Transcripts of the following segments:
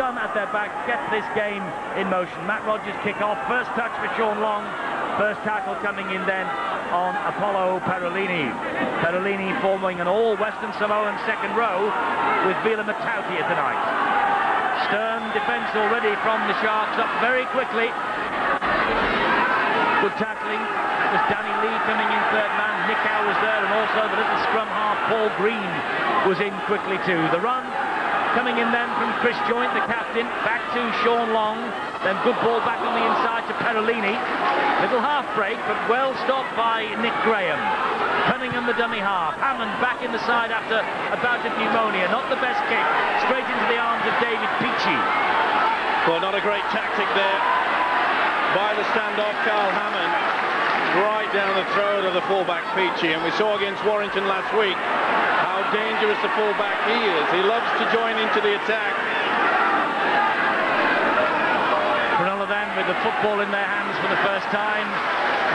some at their back get this game in motion. Matt Rogers kick off, first touch for Sean Long, first tackle coming in then on Apollo Perolini. Perolini forming an all-Western Samoan second row with Vila Matautia tonight. Stern defence already from the Sharks, up very quickly. Good tackling. That was Danny Lee coming in third man. Nick Howe was there, and also the little scrum half Paul Green was in quickly too. The run coming in then from Chris Joint, the captain, back to Sean Long, then good ball back on the inside to Perolini. Little half break, but well stopped by Nick Graham. Cunningham the dummy half. Hammond back in the side after a bout of pneumonia. Not the best kick. Straight into the arms of David Peachy. Well, not a great tactic there by the standoff Carl Hammond, right down the throat of the fullback Peachy. And we saw against Warrington last week how dangerous the fullback he is. He loves to join into the attack. Cronnulla then with the football in their hands for the first time,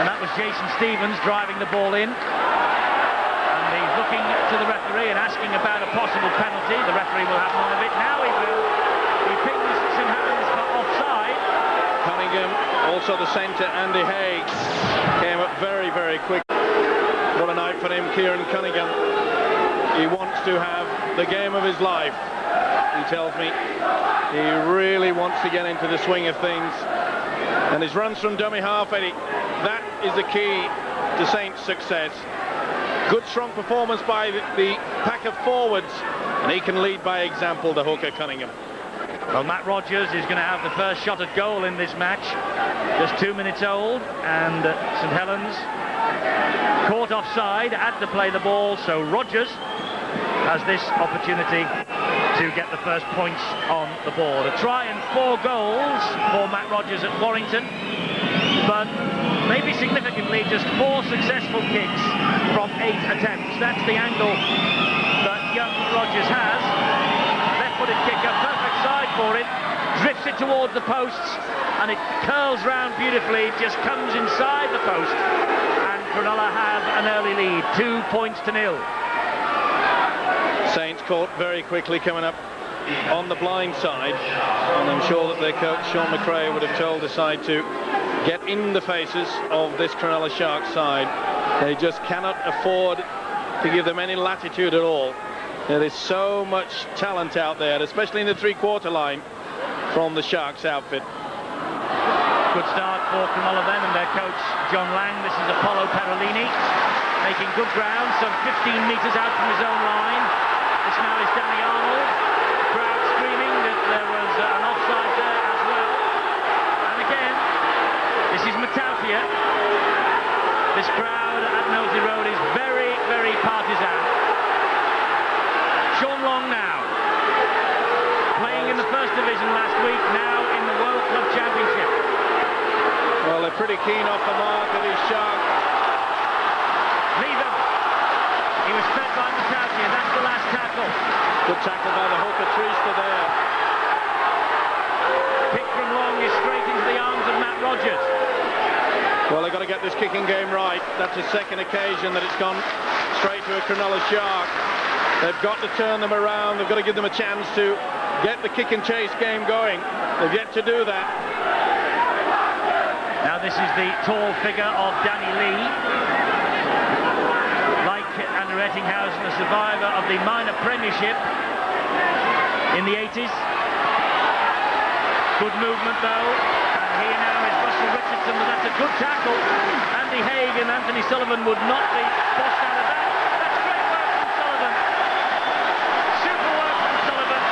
and that was Jason Stevens driving the ball in. And he's looking to the referee and asking about a possible penalty. The referee will have none of it. Now he will. He pings St Helens for offside. Cunningham, also the centre Andy Hay, came up very, very quick. What a night for him, Kieran Cunningham. He wants to have the game of his life, he tells me. He really wants to get into the swing of things. And his runs from dummy half, Eddie, that is the key to Saints' success. Good, strong performance by the pack of forwards, and he can lead by example, the hooker Cunningham. Well, Matt Rogers is going to have the first shot at goal in this match. Just 2 minutes old, and St Helens caught offside, had to play the ball, so Rogers has this opportunity to get the first points on the board. A try and 4 goals for Matt Rogers at Warrington, but maybe significantly just 4 successful kicks from 8 attempts. That's the angle that young Rogers has. Left-footed kicker, perfect side for it, drifts it towards the posts, and it curls round beautifully, just comes inside the post, and Cronnulla have an early lead, 2 points to 0. Saints caught very quickly coming up on the blind side, and I'm sure that their coach Sean McRae would have told the side to get in the faces of this Cronnulla Sharks side. They just cannot afford to give them any latitude at all. There is so much talent out there, especially in the three-quarter line from the Sharks outfit. Good start for Cronnulla then, and their coach John Lang. This is Apollo Perolini making good ground, some 15 metres out from his own line. This now is Danny Arnold. Crowd screaming that there was an offside there as well. And again, this is Matautia. This crowd at Nosey Road is very, very partisan. Sean Long now, playing in the first division last week, now in the World Club Championship. Well, they're pretty keen off the mark of these Sharks. Leave him. He was fed by Matautia. That's the last tackle. Good tackle by the hooker Trista there. Kick from Long is straight into the arms of Matt Rogers. Well, they've got to get this kicking game right. That's the second occasion that it's gone straight to a Cronnulla Shark. They've got to turn them around. They've got to give them a chance to get the kick and chase game going. They've yet to do that. Now this is the tall figure of Danny Lee. Like Andrew Ettinghausen, a survivor of the minor premiership in the 80s. Good movement though. And here now is Russell Richardson, but that's a good tackle. Andy Haig and Anthony Sullivan would not be bossed out of that. That's great work from Sullivan. Super work from Sullivan.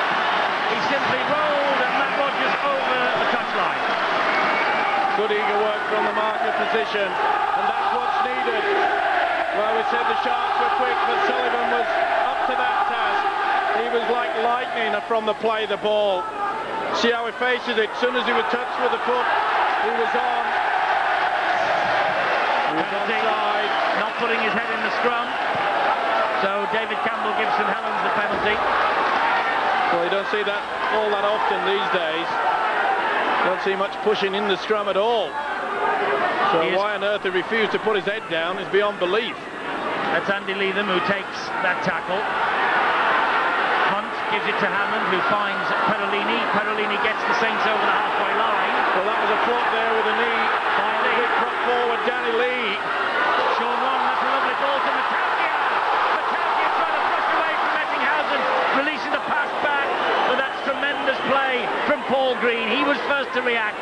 He simply rolled Matt Rogers over the touchline. Good eager work from the marker position, and that's what's needed. Well, we said the Sharks were quick, but Sullivan was up to that task. He was like lightning from the play the ball. See how he faces it. As soon as he was touched with the foot, he was on. He was onside. Not putting his head in the scrum. So David Campbell gives St Helens the penalty. Well, you don't see that all that often these days. Don't see much pushing in the scrum at all. So why on earth he refused to put his head down is beyond belief. That's Andy Leatham who takes that tackle. Hunt gives it to Hammond, who finds Perolini. Perolini gets the Saints over the halfway line. Well, that was a flop there with a knee. By Lee. Prop forward, Danny Lee. Sean Long, that's a lovely ball to Matautia. Matautia trying to brush away from Ettinghausen, releasing the pass back, but that's tremendous play from Paul Green. He was first to react.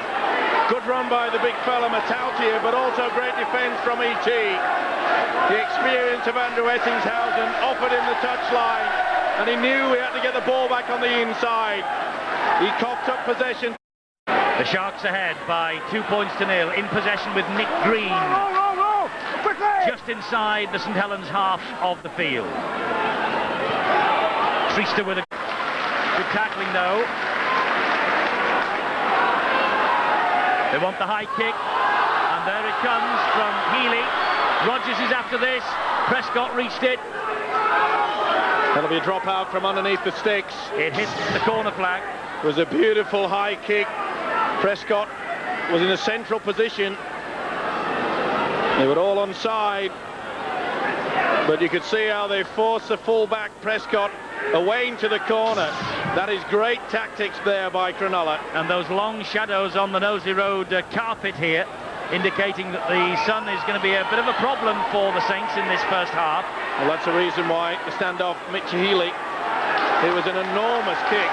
Good run by the big fella Matautia, but also great defence from E.T. The experience of Andrew Ettinghausen offered him the touchline, and he knew he had to get the ball back on the inside. He coughed up possession. The Sharks ahead by 2 points to nil, in possession with Nick Green. Just inside the St Helens half of the field. Treaster with a good tackling though. They want the high kick, and there it comes from Healy. Rogers is after this. Prescott reached it. That'll be a drop out from underneath the sticks. It hit the corner flag. It was a beautiful high kick. Prescott was in a central position. They were all onside, but you could see how they forced the fullback Prescott away into the corner. That is great tactics there by Cronnulla. And those long shadows on the Nosey Road carpet here, indicating that the sun is going to be a bit of a problem for the Saints in this first half. Well, that's the reason why the standoff, Mitch Healy, it was an enormous kick.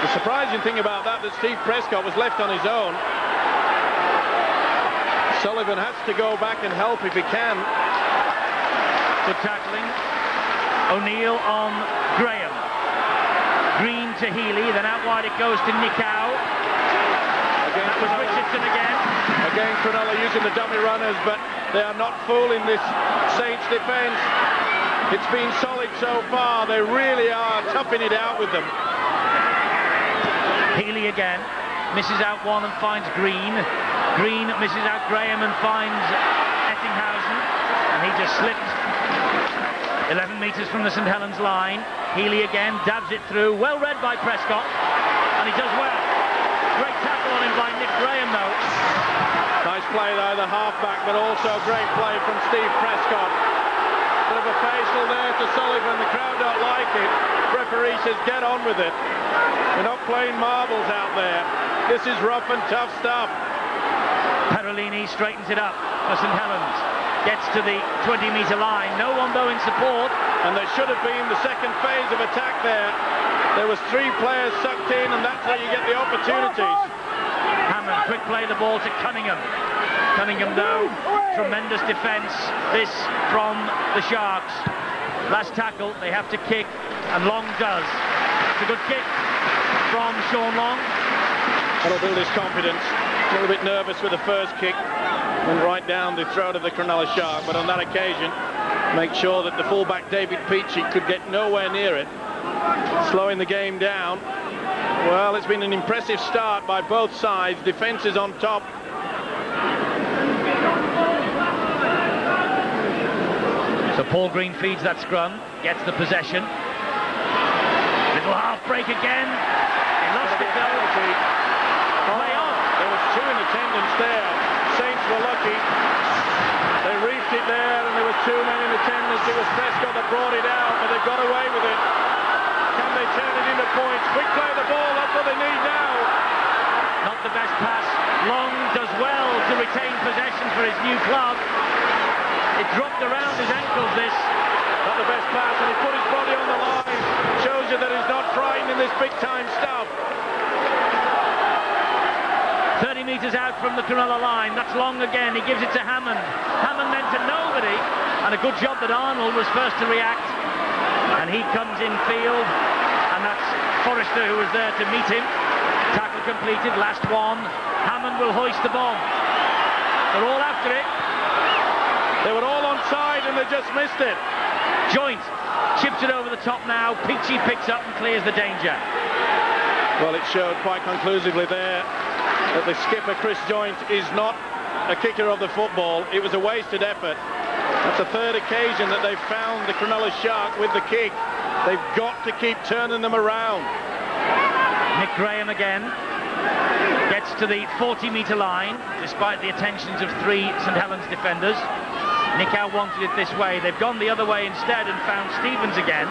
The surprising thing about that Steve Prescott was left on his own. Sullivan has to go back and help if he can. Good tackling. O'Neill on Graham. Green to Healy, then out wide it goes to Nicow. That was Richardson again. Again, Cronnulla using the dummy runners, but they are not fooling this Saints defence. It's been solid so far. They really are toughing it out with them. Healy again, misses out one and finds Green. Green misses out Graham and finds Ettinghausen, and he just slipped 11 metres from the St Helens line. Healy again, dabs it through, well read by Prescott, and he does well. Great tackle on him by Nick Graham though. Nice play by the halfback, but also great play from Steve Prescott. Bit of a facial there to Sullivan. The crowd don't like it. Referee says get on with it. We're not playing marbles out there. This is rough and tough stuff. Perolini straightens it up for St Helens. Gets to the 20-metre line. No one though in support. And there should have been the second phase of attack there. There was 3 players sucked in, and that's where you get the opportunities. Hammond, quick play the ball to Cunningham. Cunningham though, tremendous defence. This from the Sharks. Last tackle, they have to kick, and Long does. It's a good kick from Sean Long. That'll build his confidence. A little bit nervous with the first kick. Went right down the throat of the Cronnulla Shark, but on that occasion, make sure that the fullback David Peachy could get nowhere near it. Slowing the game down. Well, it's been an impressive start by both sides. Defence is on top. So Paul Green feeds that scrum, gets the possession. Little half break again. He lost it though. Play on. There was 2 in attendance there. Saints were lucky. They reefed it there, and there was 2 men in attendance. It was Prescott that brought it out, but they got away with it. Can they turn it into points? Quick play the ball, that's what they need now. Not the best pass. Long does well to retain possession for his new club. It dropped around his ankles, this. Not the best pass, and he put his body on the line. Shows you that he's not frightened in this big-time stuff. 30 metres out from the Cronnulla line. That's Long again. He gives it to Hammond. Hammond then to nobody. And a good job that Arnold was first to react. And he comes in field. And that's Forrester who was there to meet him. Tackle completed. Last one. Hammond will hoist the bomb. They're all after it. They were all onside and they just missed it. Joint chips it over the top now. Peachy picks up and clears the danger. Well, it showed quite conclusively there that the skipper, Chris Joint, is not a kicker of the football. It was a wasted effort. That's the 3rd occasion that they've found the Cronnulla Shark with the kick. They've got to keep turning them around. Nick Graham again gets to the 40-metre line, despite the attentions of 3 St Helens defenders. Nicow wanted it this way. They've gone the other way instead and found Stevens again.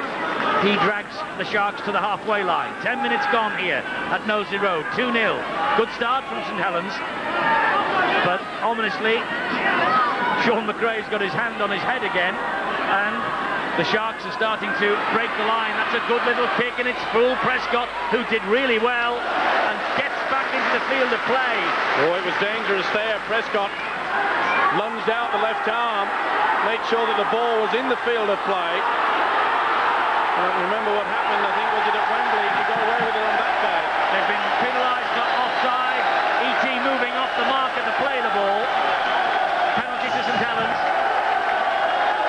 he drags the Sharks to the halfway line. 10 minutes gone here at Knowsley Road. 2-0. Good start from St Helens, but ominously Sean McRae's got his hand on his head again, and the Sharks are starting to break the line. That's a good little kick, and it's full. Prescott, who did really well, and gets back into the field of play. Oh, it was dangerous there. Prescott lunged out the left arm, made sure that the ball was in the field of play. I don't remember what happened. I think was it at Wembley to go away with it on that day. They've been penalised for offside. E.T. moving off the mark at the play the ball. Penalty to St Helens.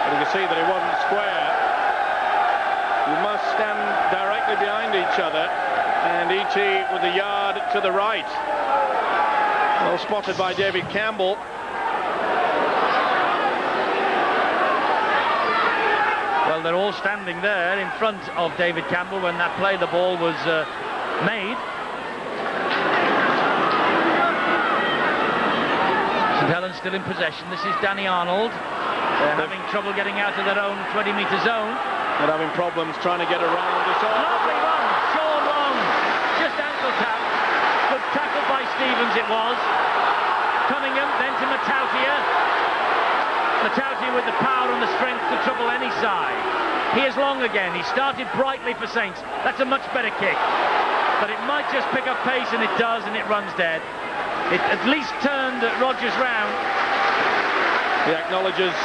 But you can see that it wasn't square. You must stand directly behind each other, and E.T. was a yard to the right. Well spotted by David Campbell. Well, they're all standing there in front of David Campbell when that play the ball was made. St Helens still in possession. This is Danny Arnold. They're having trouble getting out of their own 20-metre zone. They're having problems trying to get around this. Lovely run, Sean Long, just ankle tap. Good tackle by Stevens it was. Cunningham, then to Matautia. Matautia with the power and the strength to trouble any side. Here's Long again. He started brightly for Saints. That's a much better kick. But it might just pick up pace, and it does, and it runs dead. It at least turned Rodgers round. He acknowledges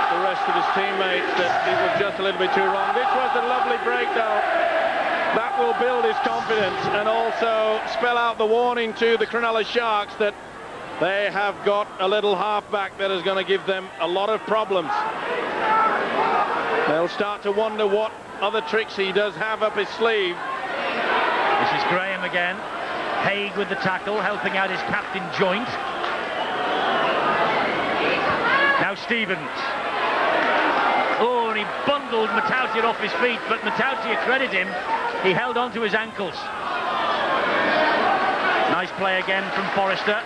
the rest of his teammates that it was just a little bit too wrong. This was a lovely break, though. That will build his confidence and also spell out the warning to the Cronnulla Sharks that they have got a little halfback that is going to give them a lot of problems. They'll start to wonder what other tricks he does have up his sleeve. This is Graham again. Haig with the tackle, helping out his captain Joint. Now Stevens. Oh, and he bundled Matautia off his feet, but Matautia, credit him, he held on to his ankles. Nice play again from Forrester.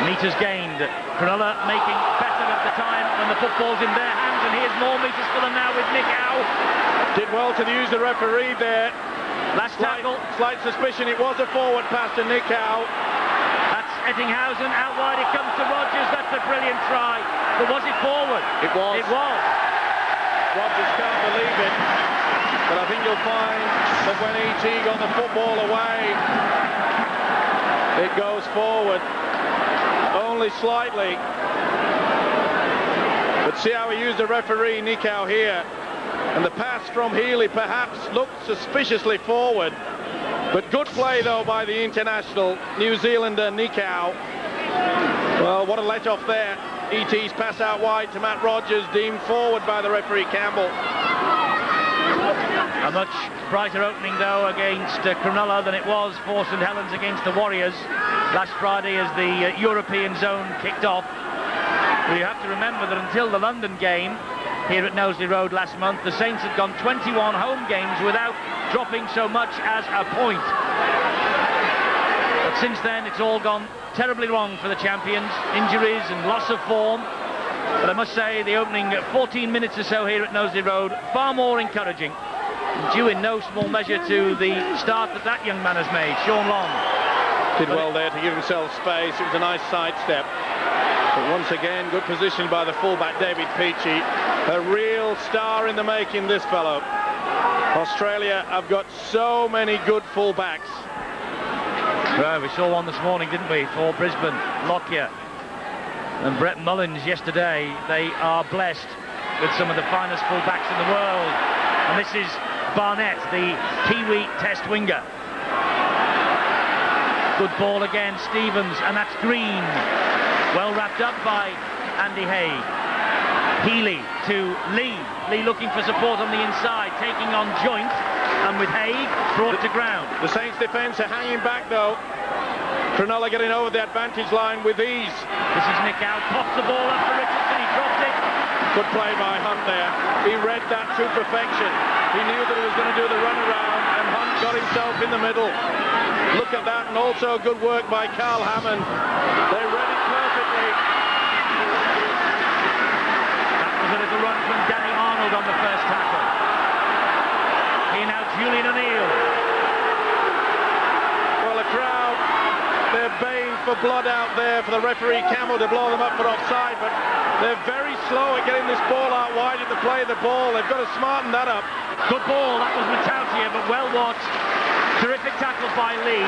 Metres gained. Cronnulla making better of the time when the football's in their hands, and here's more metres for them now with Nick Howe. Did well to use the referee there. Last tackle. Slight suspicion it was a forward pass to Nick Howe. That's Ettinghausen. Out wide it comes to Rodgers. That's a brilliant try. But was it forward? It was. It was. Rodgers can't believe it. But I think you'll find that when E.T. got the football away, it goes forward. Only slightly. But see how he used the referee, Nick Howe, here. And the pass from Healy perhaps looked suspiciously forward. But good play, though, by the international New Zealander, Nick Howe. Well, what a let-off there. E.T.'s pass out wide to Matt Rodgers, deemed forward by the referee, Campbell. A much brighter opening, though, against Cronnulla than it was for St Helens against the Warriors last Friday as the European zone kicked off. Well, you have to remember that until the London game here at Knowsley Road last month, the Saints had gone 21 home games without dropping so much as a point. But since then, it's all gone terribly wrong for the champions. Injuries and loss of form. But I must say, the opening 14 minutes or so here at Knowsley Road, far more encouraging. Due in no small measure to the start that young man has made, Sean Long. Did well there to give himself space. It was a nice sidestep. But once again, good position by the fullback, David Peachey. A real star in the making, this fellow. Australia have got so many good fullbacks. Well, we saw one this morning, didn't we, for Brisbane, Lockyer. And Brett Mullins yesterday. They are blessed with some of the finest fullbacks in the world. And this is Barnett, the Kiwi test winger. Good ball again, Stevens, and that's Green. Well wrapped up by Andy Hay. Healy to Lee. Lee looking for support on the inside, taking on Joint, and with Hay brought to ground. The Saints defence are hanging back, though. Cronnulla getting over the advantage line with ease. This is Nick Howe, pops the ball up for Richardson, he dropped it. Good play by Hunt there. He read that to perfection. He knew that he was going to do the runaround, and Hunt got himself in the middle. Look at that, and also good work by Carl Hammond. They read it perfectly. That was a little run from Danny Arnold on the first tackle. Here now, Julian O'Neill. Well, the crowd, they're baying for blood out there for the referee Campbell to blow them up for offside, but they're very slow at getting this ball out wide at the play of the ball. They've got to smarten that up. Good ball, that was Matautia, but well watched. Terrific tackle by Lee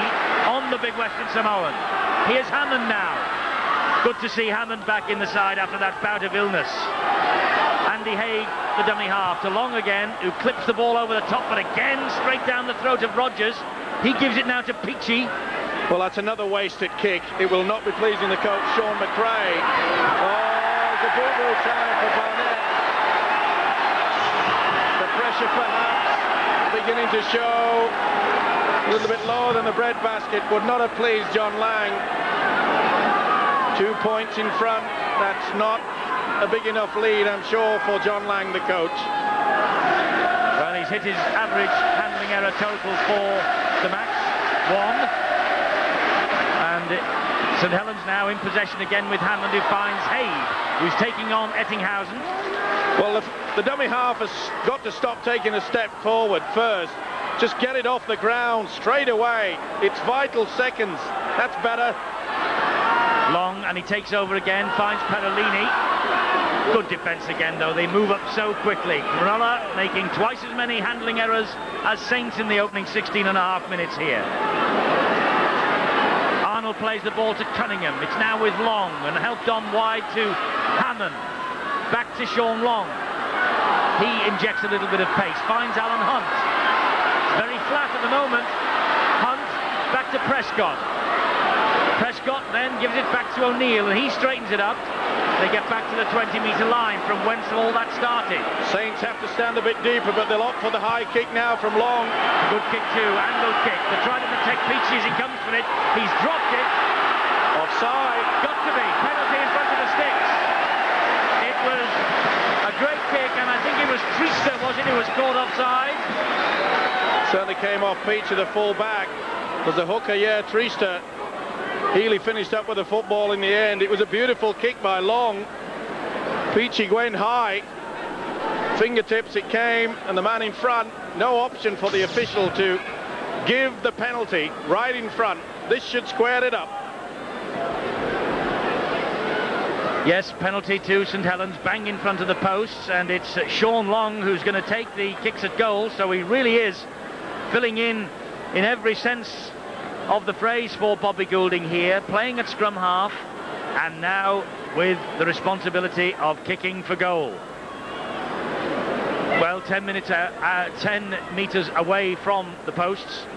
on the big Western Samoan. Here's Hammond now. Good to see Hammond back in the side after that bout of illness. Andy Haig, the dummy half, to Long again, who clips the ball over the top, but again straight down the throat of Rogers. He gives it now to Peachy. Well, that's another wasted kick. It will not be pleasing the coach, Sean McRae. Oh, the boo-boo time for Barnett. The pressure perhaps beginning to show. A little bit lower than the breadbasket. Would not have pleased John Lang. 2 points in front. That's not a big enough lead, I'm sure, for John Lang, the coach. Well, he's hit his average handling error total for the match, 1. And St Helens now in possession again with Hammond, who finds Haig, who's taking on Ettinghausen. Well, the dummy half has got to stop taking a step forward first. Just get it off the ground straight away. It's vital seconds. That's better. Long, and he takes over again, finds Perolini. Good defence again, though. They move up so quickly. Cronnulla making twice as many handling errors as Saints in the opening 16 and a half minutes here. Arnold plays the ball to Cunningham. It's now with Long, and helped on wide to Hammond. Back to Sean Long. He injects a little bit of pace, finds Alan Hunt. Very flat at the moment. Hunt back to Prescott. Prescott then gives it back to O'Neill, and he straightens it up. They get back to the 20-metre line from whence all that started. Saints have to stand a bit deeper, but they'll opt for the high kick now from Long. Good kick too, angle kick. They're trying to protect Peachy as he comes for it. He's dropped it. Offside. Got to be. Penalty in front of the sticks. It was a great kick, and I think it was Trista, was it, who was caught offside? Certainly came off Peachy, the full back. Was the hooker, yeah, Trista. Healy finished up with the football in the end. It was a beautiful kick by Long. Peachy went high. Fingertips it came, and the man in front, no option for the official to give the penalty right in front. This should square it up. Yes, penalty to St Helens, bang in front of the posts, and it's Sean Long who's going to take the kicks at goal, so he really is filling in every sense of the phrase for Bobby Goulding here, playing at scrum half, and now with the responsibility of kicking for goal. Well, 10 metres away from the posts,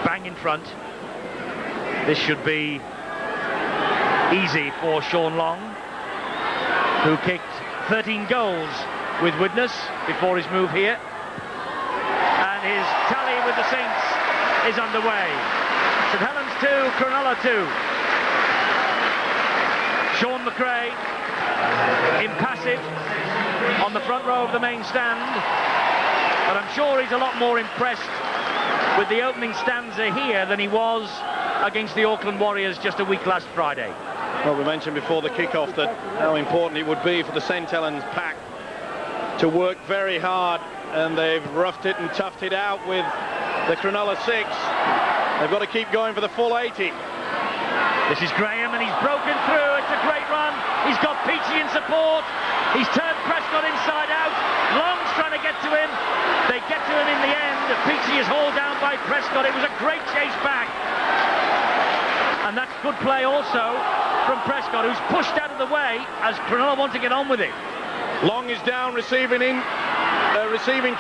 bang in front. This should be easy for Sean Long, who kicked 13 goals with Widnes before his move here. And his tally with the Saints is underway. St Helens 2, Cronnulla 2. Sean McRae, impassive on the front row of the main stand. But I'm sure he's a lot more impressed with the opening stanza here than he was against the Auckland Warriors just a week last Friday. Well, we mentioned before the kick-off that how important it would be for the St Helens pack to work very hard, and they've roughed it and toughed it out with the Cronnulla 6. They've got to keep going for the full 80. This is Graham, and he's broken through. It's a great run. He's got Peachy in support. He's turned Prescott inside out. Long's trying to get to him. They get to him in the end. Peachy is hauled down by Prescott. It was a great chase back. And that's good play also from Prescott, who's pushed out of the way as Cronnulla want to get on with it. Long is down, receiving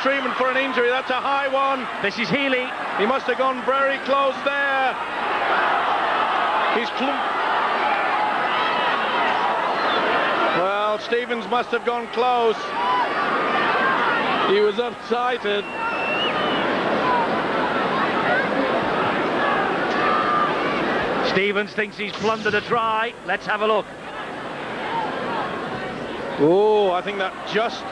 treatment for an injury. That's a high one. This is Healy. He must have gone very close there. Well, Stevens must have gone close. He was upsighted. Stevens thinks he's plundered a try. Let's have a look. Oh, I think that just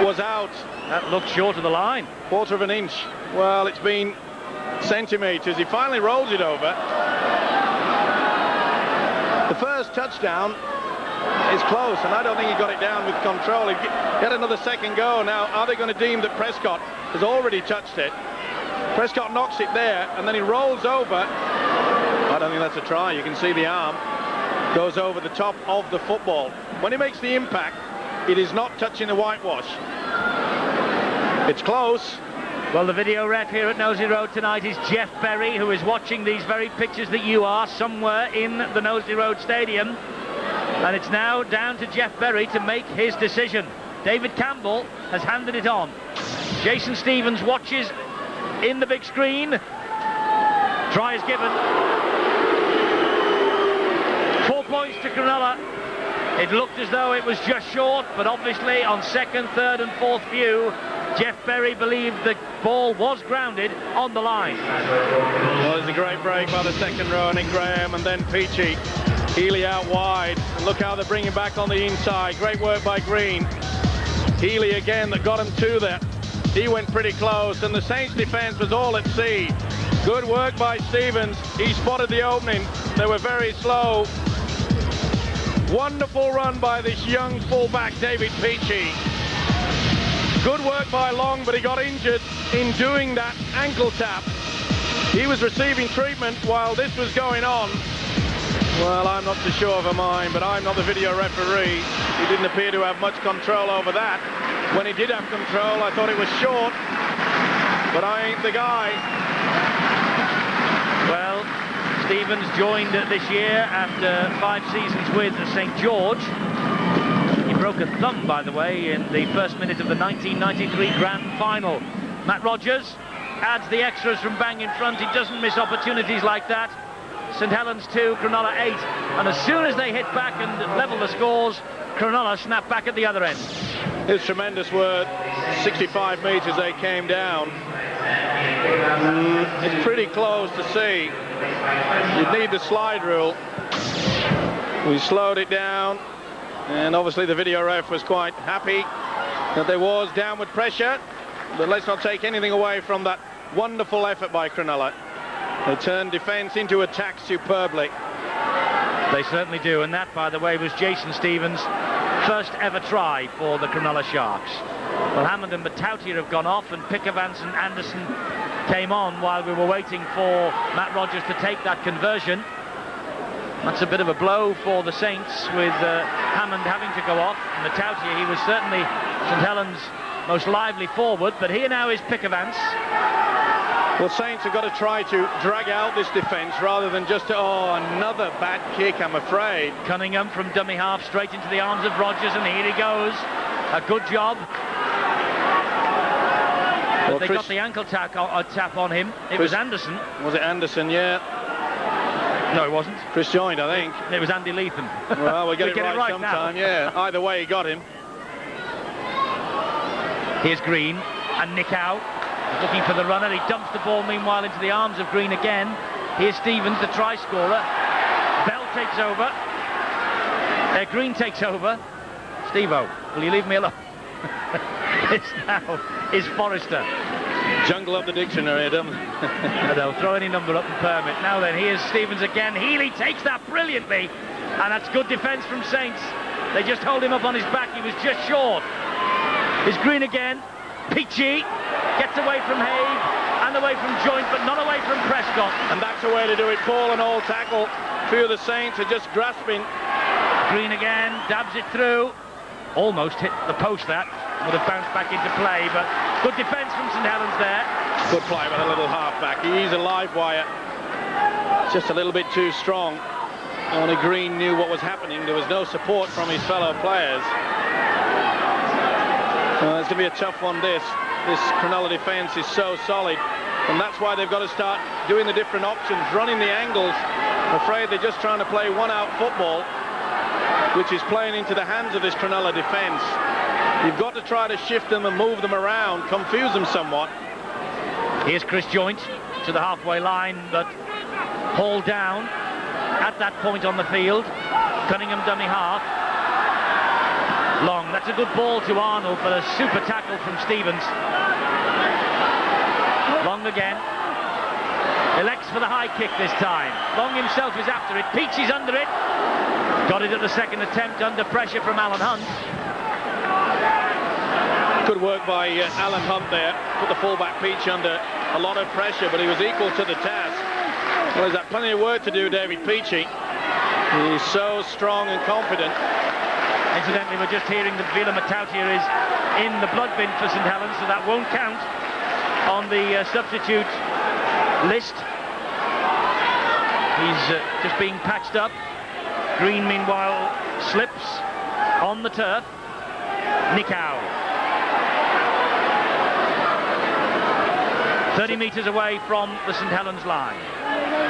was out. That looked short of the line. Quarter of an inch. Well, it's been centimetres. He finally rolls it over. The first touchdown is close, and I don't think he got it down with control. He had another second go. Now, are they going to deem that Prescott has already touched it. Prescott knocks it there, and then he rolls over. I don't think that's a try. You can see the arm goes over the top of the football. When he makes the impact, it is not touching the whitewash. It's close. Well, the video ref here at Nosey Road tonight is Jeff Berry, who is watching these very pictures that you are somewhere in the Nosey Road Stadium. And it's now down to Jeff Berry to make his decision. David Campbell has handed it on. Jason Stevens watches in the big screen. Try is given. 4 points to Cronnulla. It looked as though it was just short, but obviously on second, third and fourth view, Jeff Berry believed the ball was grounded on the line. Well, there's a great break by the second row, Nick Graham, and then Peachy. Healy out wide, and look how they're bringing back on the inside. Great work by Green. Healy again that got him to that. He went pretty close, and the Saints defence was all at sea. Good work by Stevens. He spotted the opening. They were very slow. Wonderful run by this young fullback, David Peachy. Good work by Long, but he got injured in doing that ankle tap. He was receiving treatment while this was going on. Well, I'm not too sure of mine, but I'm not the video referee. He didn't appear to have much control over that. When he did have control, I thought it was short, but I ain't the guy. Well, Stevens joined this year after 5 seasons with St. George. He broke a thumb, by the way, in the first minute of the 1993 Grand Final. Matt Rogers adds the extras from bang in front. He doesn't miss opportunities like that. St. Helens 2, Cronnulla 8. And as soon as they hit back and level the scores, Cronnulla snapped back at the other end. It's tremendous work. 65 metres they came down. It's pretty close to see. You'd need the slide rule. We slowed it down, and obviously the video ref was quite happy that there was downward pressure, but let's not take anything away from that wonderful effort by Cronnulla. They turned defence into attack superbly. They certainly do, and that, by the way, was Jason Stevens' first ever try for the Cronnulla Sharks. Well, Hammond and Matautia have gone off, and Pickavance and Anderson came on while we were waiting for Matt Rogers to take that conversion. That's a bit of a blow for the Saints, with Hammond having to go off. Matautia, he was certainly St. Helens' most lively forward, but here now is Pickavance. Well, Saints have got to try to drag out this defence rather than just, another bad kick, I'm afraid. Cunningham from dummy half straight into the arms of Rogers, and here he goes. A good job. But well, they got the ankle tap on him. It was Anderson. Was it Anderson? Yeah. No, it wasn't. Chris Joynt, I think. It was Andy Leatham. Well, we'll get it right sometime, yeah. Either way, he got him. Here's Green and Nick out. Looking for the runner. He dumps the ball meanwhile into the arms of Green again. Here's Stevens, the try scorer. Bell takes over. Green takes over. Steve-O, will you leave me alone? This now is Forrester. Jungle up the dictionary, Adam. They'll throw any number up and permit. Now then, here's Stevens again. Healy takes that brilliantly, and that's good defence from Saints. They just hold him up on his back. He was just short. Here's Green again. Peachy gets away from Haig and away from Joynt, but not away from Prescott. And that's the way to do it. Ball and all tackle. A few of the Saints are just grasping. Green again, dabs it through. Almost hit the post, that. Would have bounced back into play, but good defence from St. Helens there. Good play by the little halfback. He's a live wire. Just a little bit too strong. Only Green knew what was happening. There was no support from his fellow players. It's going to be a tough one, this. This Cronnulla defence is so solid, and that's why they've got to start doing the different options, running the angles. I'm afraid they're just trying to play one-out football, which is playing into the hands of this Cronnulla defence. You've got to try to shift them and move them around, confuse them somewhat. Here's Chris Joynt to the halfway line, but hauled down at that point on the field. Cunningham dummy half. Long, that's a good ball to Arnold, but a super tackle from Stevens. Long again. Elects for the high kick this time. Long himself is after it. Peachy's under it. Got it at the second attempt under pressure from Alan Hunt. Good work by Alan Hunt there. Put the fullback Peach under a lot of pressure, but he was equal to the task. Well, he's had plenty of work to do, David Peachy. He's so strong and confident. Incidentally, we're just hearing that Vila Matautia is in the blood bin for St Helens, so that won't count on the substitute list. He's just being patched up. Green, meanwhile, slips on the turf. Nikau. 30 metres away from the St Helens line,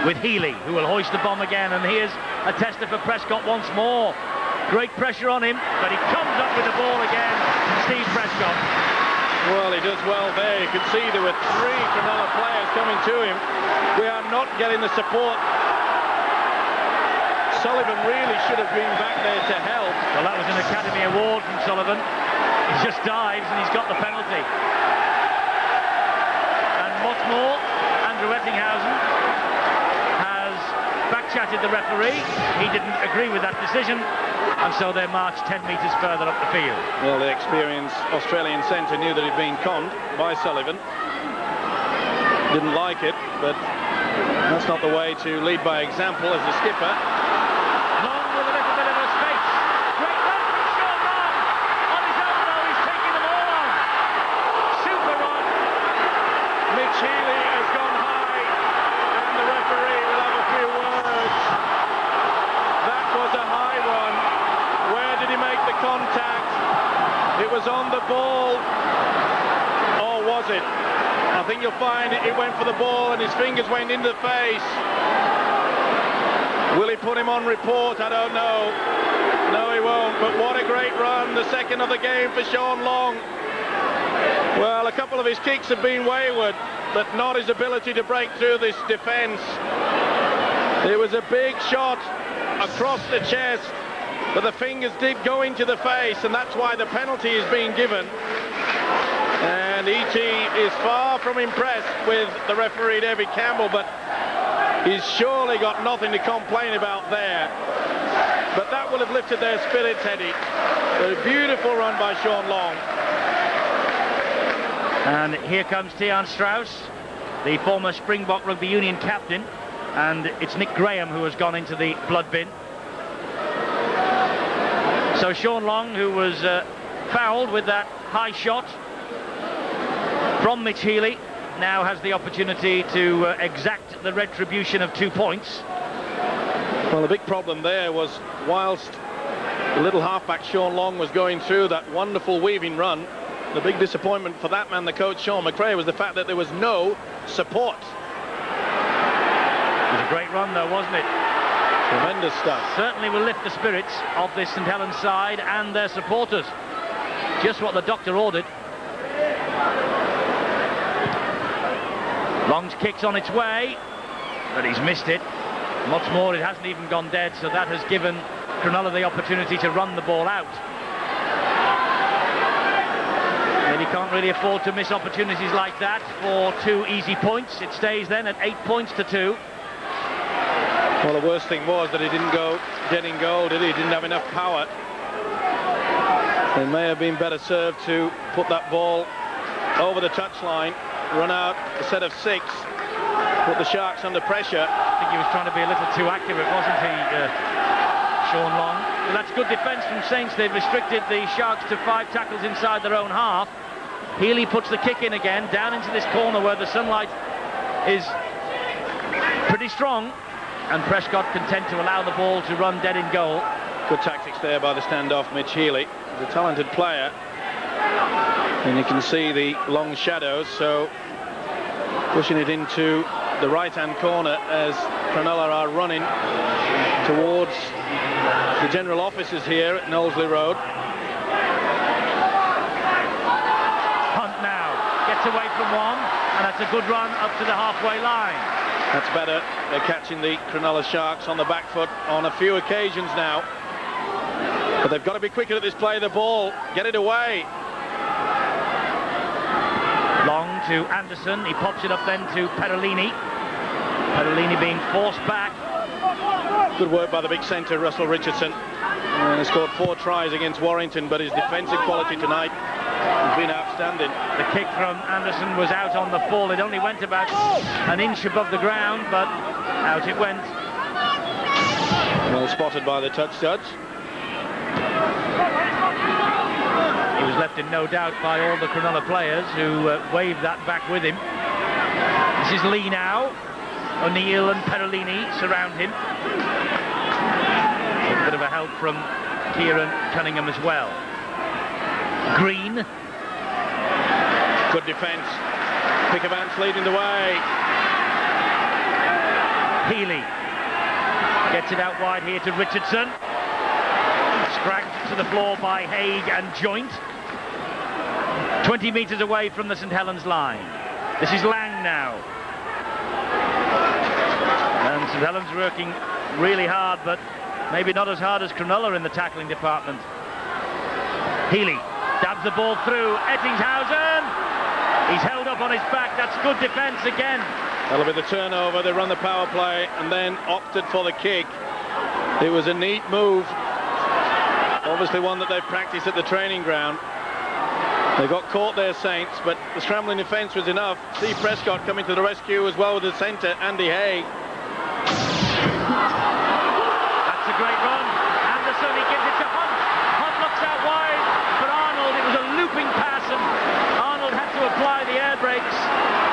with Healy, who will hoist the bomb again, and here's a tester for Prescott once more. Great pressure on him, but he comes up with the ball again, Steve Prescott. Well, he does well there. You could see there were 3 Cronnulla players coming to him. We are not getting the support. Sullivan really should have been back there to help. Well, that was an Academy Award from Sullivan. He just dives and he's got the penalty. And what's more, Andrew Ettinghausen has back-chatted the referee. He didn't agree with that decision, and so they marched 10 metres further up the field. Well, the experienced Australian centre knew that he'd been conned by Sullivan. Didn't like it, but that's not the way to lead by example as the skipper. Long with a little bit of a space. Great run from Sean Long. On his elbow, he's taking them all on. Super run. Mitch Healy has gone high, and the referee will have a few words. That was a high one. Where did he make the contact? It was on the ball. Or was it? I think you'll find it went for the ball and his fingers went into the face. Will he put him on report? I don't know. No, he won't. But what a great run. The second of the game for Sean Long. Well, a couple of his kicks have been wayward, but not his ability to break through this defence. It was a big shot across the chest, but the fingers did go into the face, and that's why the penalty is being given. And E.T. is far from impressed with the referee, David Campbell, but he's surely got nothing to complain about there. But that will have lifted their spirits, Eddie. A beautiful run by Sean Long. And here comes Tian Strauss, the former Springbok Rugby Union captain, and it's Nick Graham who has gone into the blood bin. So Sean Long, who was fouled with that high shot from Mitch Healy, now has the opportunity to exact the retribution of 2 points. Well, the big problem there was, whilst the little halfback Sean Long was going through that wonderful weaving run, the big disappointment for that man, the coach Sean McRae, was the fact that there was no support. It was a great run though, wasn't it? Tremendous stuff. Certainly will lift the spirits of this St Helens side and their supporters. Just what the doctor ordered. Long's kick's on its way, but he's missed it. What's more, it hasn't even gone dead, so that has given Cronnulla the opportunity to run the ball out. And you can't really afford to miss opportunities like that for 2 easy points. It stays then at 8 points to 2. Well, the worst thing was that he didn't go dead in goal, did he? He didn't have enough power. They may have been better served to put that ball over the touchline, run out a set of 6, put the Sharks under pressure. I think he was trying to be a little too accurate, wasn't he, Sean Long? Well, that's good defence from Saints. They've restricted the Sharks to 5 tackles inside their own half. Healy puts the kick in again, down into this corner where the sunlight is pretty strong, and Prescott content to allow the ball to run dead in goal. Good tactics there by the standoff Mitch Healy. He's a talented player, and you can see the long shadows, so pushing it into the right-hand corner as Cronnulla are running towards the general offices here at Knowsley Road. Hunt now gets away from one, and that's a good run up to the halfway line. That's better. They're catching the Cronnulla Sharks on the back foot on a few occasions now. But they've got to be quicker at this play of the ball. Get it away. Long to Anderson. He pops it up then to Perolini. Perolini being forced back. Good work by the big centre, Russell Richardson. And he scored 4 tries against Warrington, but his defensive quality tonight He's been outstanding. The kick from Anderson was out on the full. It only went about an inch above the ground, but out it went. Well spotted by the touch judge. He was left in no doubt by all the Cronnulla players who waved that back with him. This is Lee now. O'Neill and Perolini surround him. A bit of a help from Kieran Cunningham as well. Green. Good defence. Pickavant's leading the way. Healy gets it out wide here to Richardson. Scragged to the floor by Haig and Joint. 20 metres away from the St Helens line. This is Lang now. And St Helens working really hard, but maybe not as hard as Cronnulla in the tackling department. Healy dabs the ball through. Ettingshausen. He's held up on his back. That's good defence again. That'll be the turnover. They run the power play and then opted for the kick. It was a neat move. Obviously one that they've practiced at the training ground. They got caught there, Saints, but the scrambling defence was enough. Steve Prescott coming to the rescue as well with the centre, Andy Hay. That's a great run. Anderson, he gives it to Hunt. Hunt looks out wide for Arnold. It was a looping pass and Arnold had to apply the air brakes.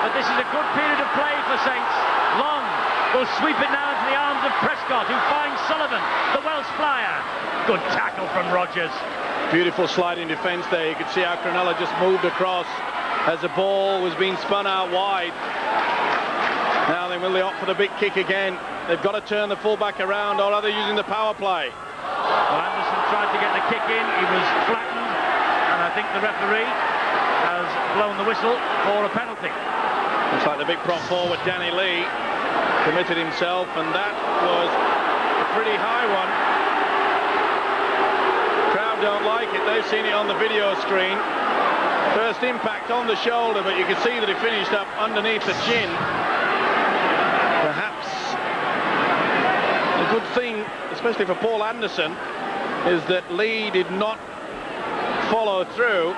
But this is a good period of play for Saints. Long will sweep it now into the arms of Prescott, who finds Sullivan, the Welsh flyer. Good tackle from Rogers. Beautiful sliding defence there. You could see how Cronnulla just moved across as the ball was being spun out wide. Now then, will they opt for the big kick again? They've got to turn the fullback around, or are they using the power play? Well, Anderson tried to get the kick in. He was flattened, and I think the referee has blown the whistle for a penalty. Looks like the big prop forward, Danny Lee, committed himself, and that was a pretty high one. Crowd don't like it. They've seen it on the video screen. First impact on the shoulder, but you can see that he finished up underneath the chin. Perhaps a good thing, especially for Paul Anderson, is that Lee did not follow through.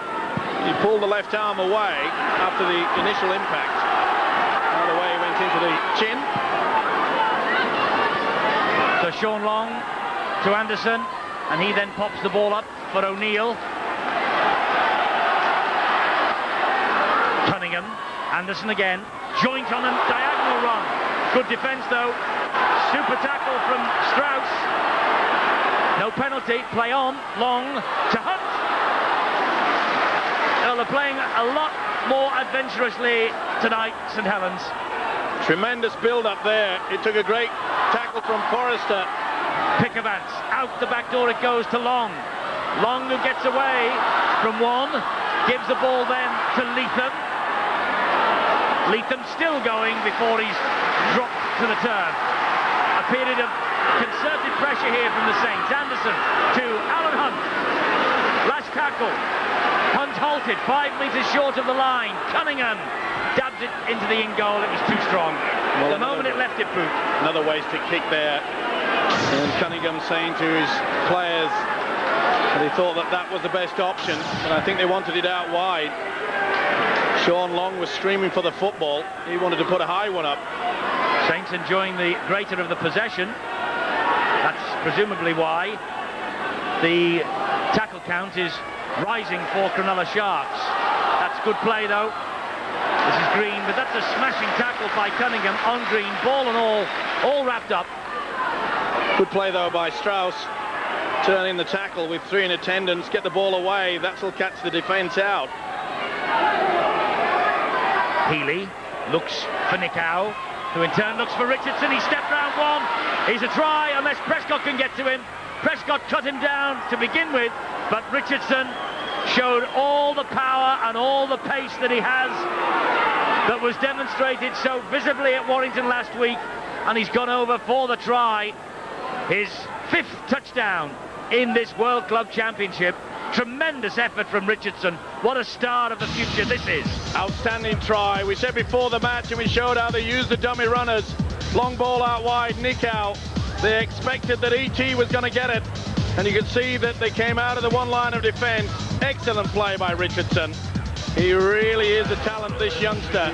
He pulled the left arm away after the initial impact. Another way he went into the chin. So Sean Long to Anderson, and he then pops the ball up for O'Neill. Cunningham, Anderson again, Joint on a diagonal run. Good defence though. Super tackle from Strauss. No penalty, play on, Long to Hunt. Well, they're playing a lot more adventurously tonight, St Helens. Tremendous build-up there. It took a great tackle from Forrester. Pickavants, out the back door it goes to Long. Long, who gets away from one, gives the ball then to Leatham. Leatham still going before he's dropped to the turf. A period of concerted pressure here from the Saints. Anderson to Alan Hunt. Last tackle. Hunt halted 5 metres short of the line. Cunningham dabs it into the in goal. It was too strong. Well, the moment it left it, boot. Another wasted kick there. And Cunningham saying to his players that he thought that that was the best option, and I think they wanted it out wide. Sean Long was streaming for the football. He wanted to put a high one up. Saints enjoying the greater of the possession. That's presumably why the tackle count is rising for Cronnulla Sharks. That's good play though. This is Green, but that's a smashing tackle by Cunningham on Green, ball and all wrapped up. Good play though by Strauss. Turn in the tackle with 3 in attendance, get the ball away. That'll catch the defence out. Healy looks for Nickau, who in turn looks for Richardson. He stepped round one. He's a try unless Prescott can get to him. Prescott cut him down to begin with, but Richardson showed all the power and all the pace that he has, that was demonstrated so visibly at Warrington last week, and he's gone over for the try. His 5th touchdown in this World Club Championship. Tremendous effort from Richardson. What a star of the future this is. Outstanding try. We said before the match, and we showed how they used the dummy runners. Long ball out wide, Nickau. They expected that E.T. was going to get it, and you could see that they came out of the one line of defence. Excellent play by Richardson. He really is a talent, this youngster.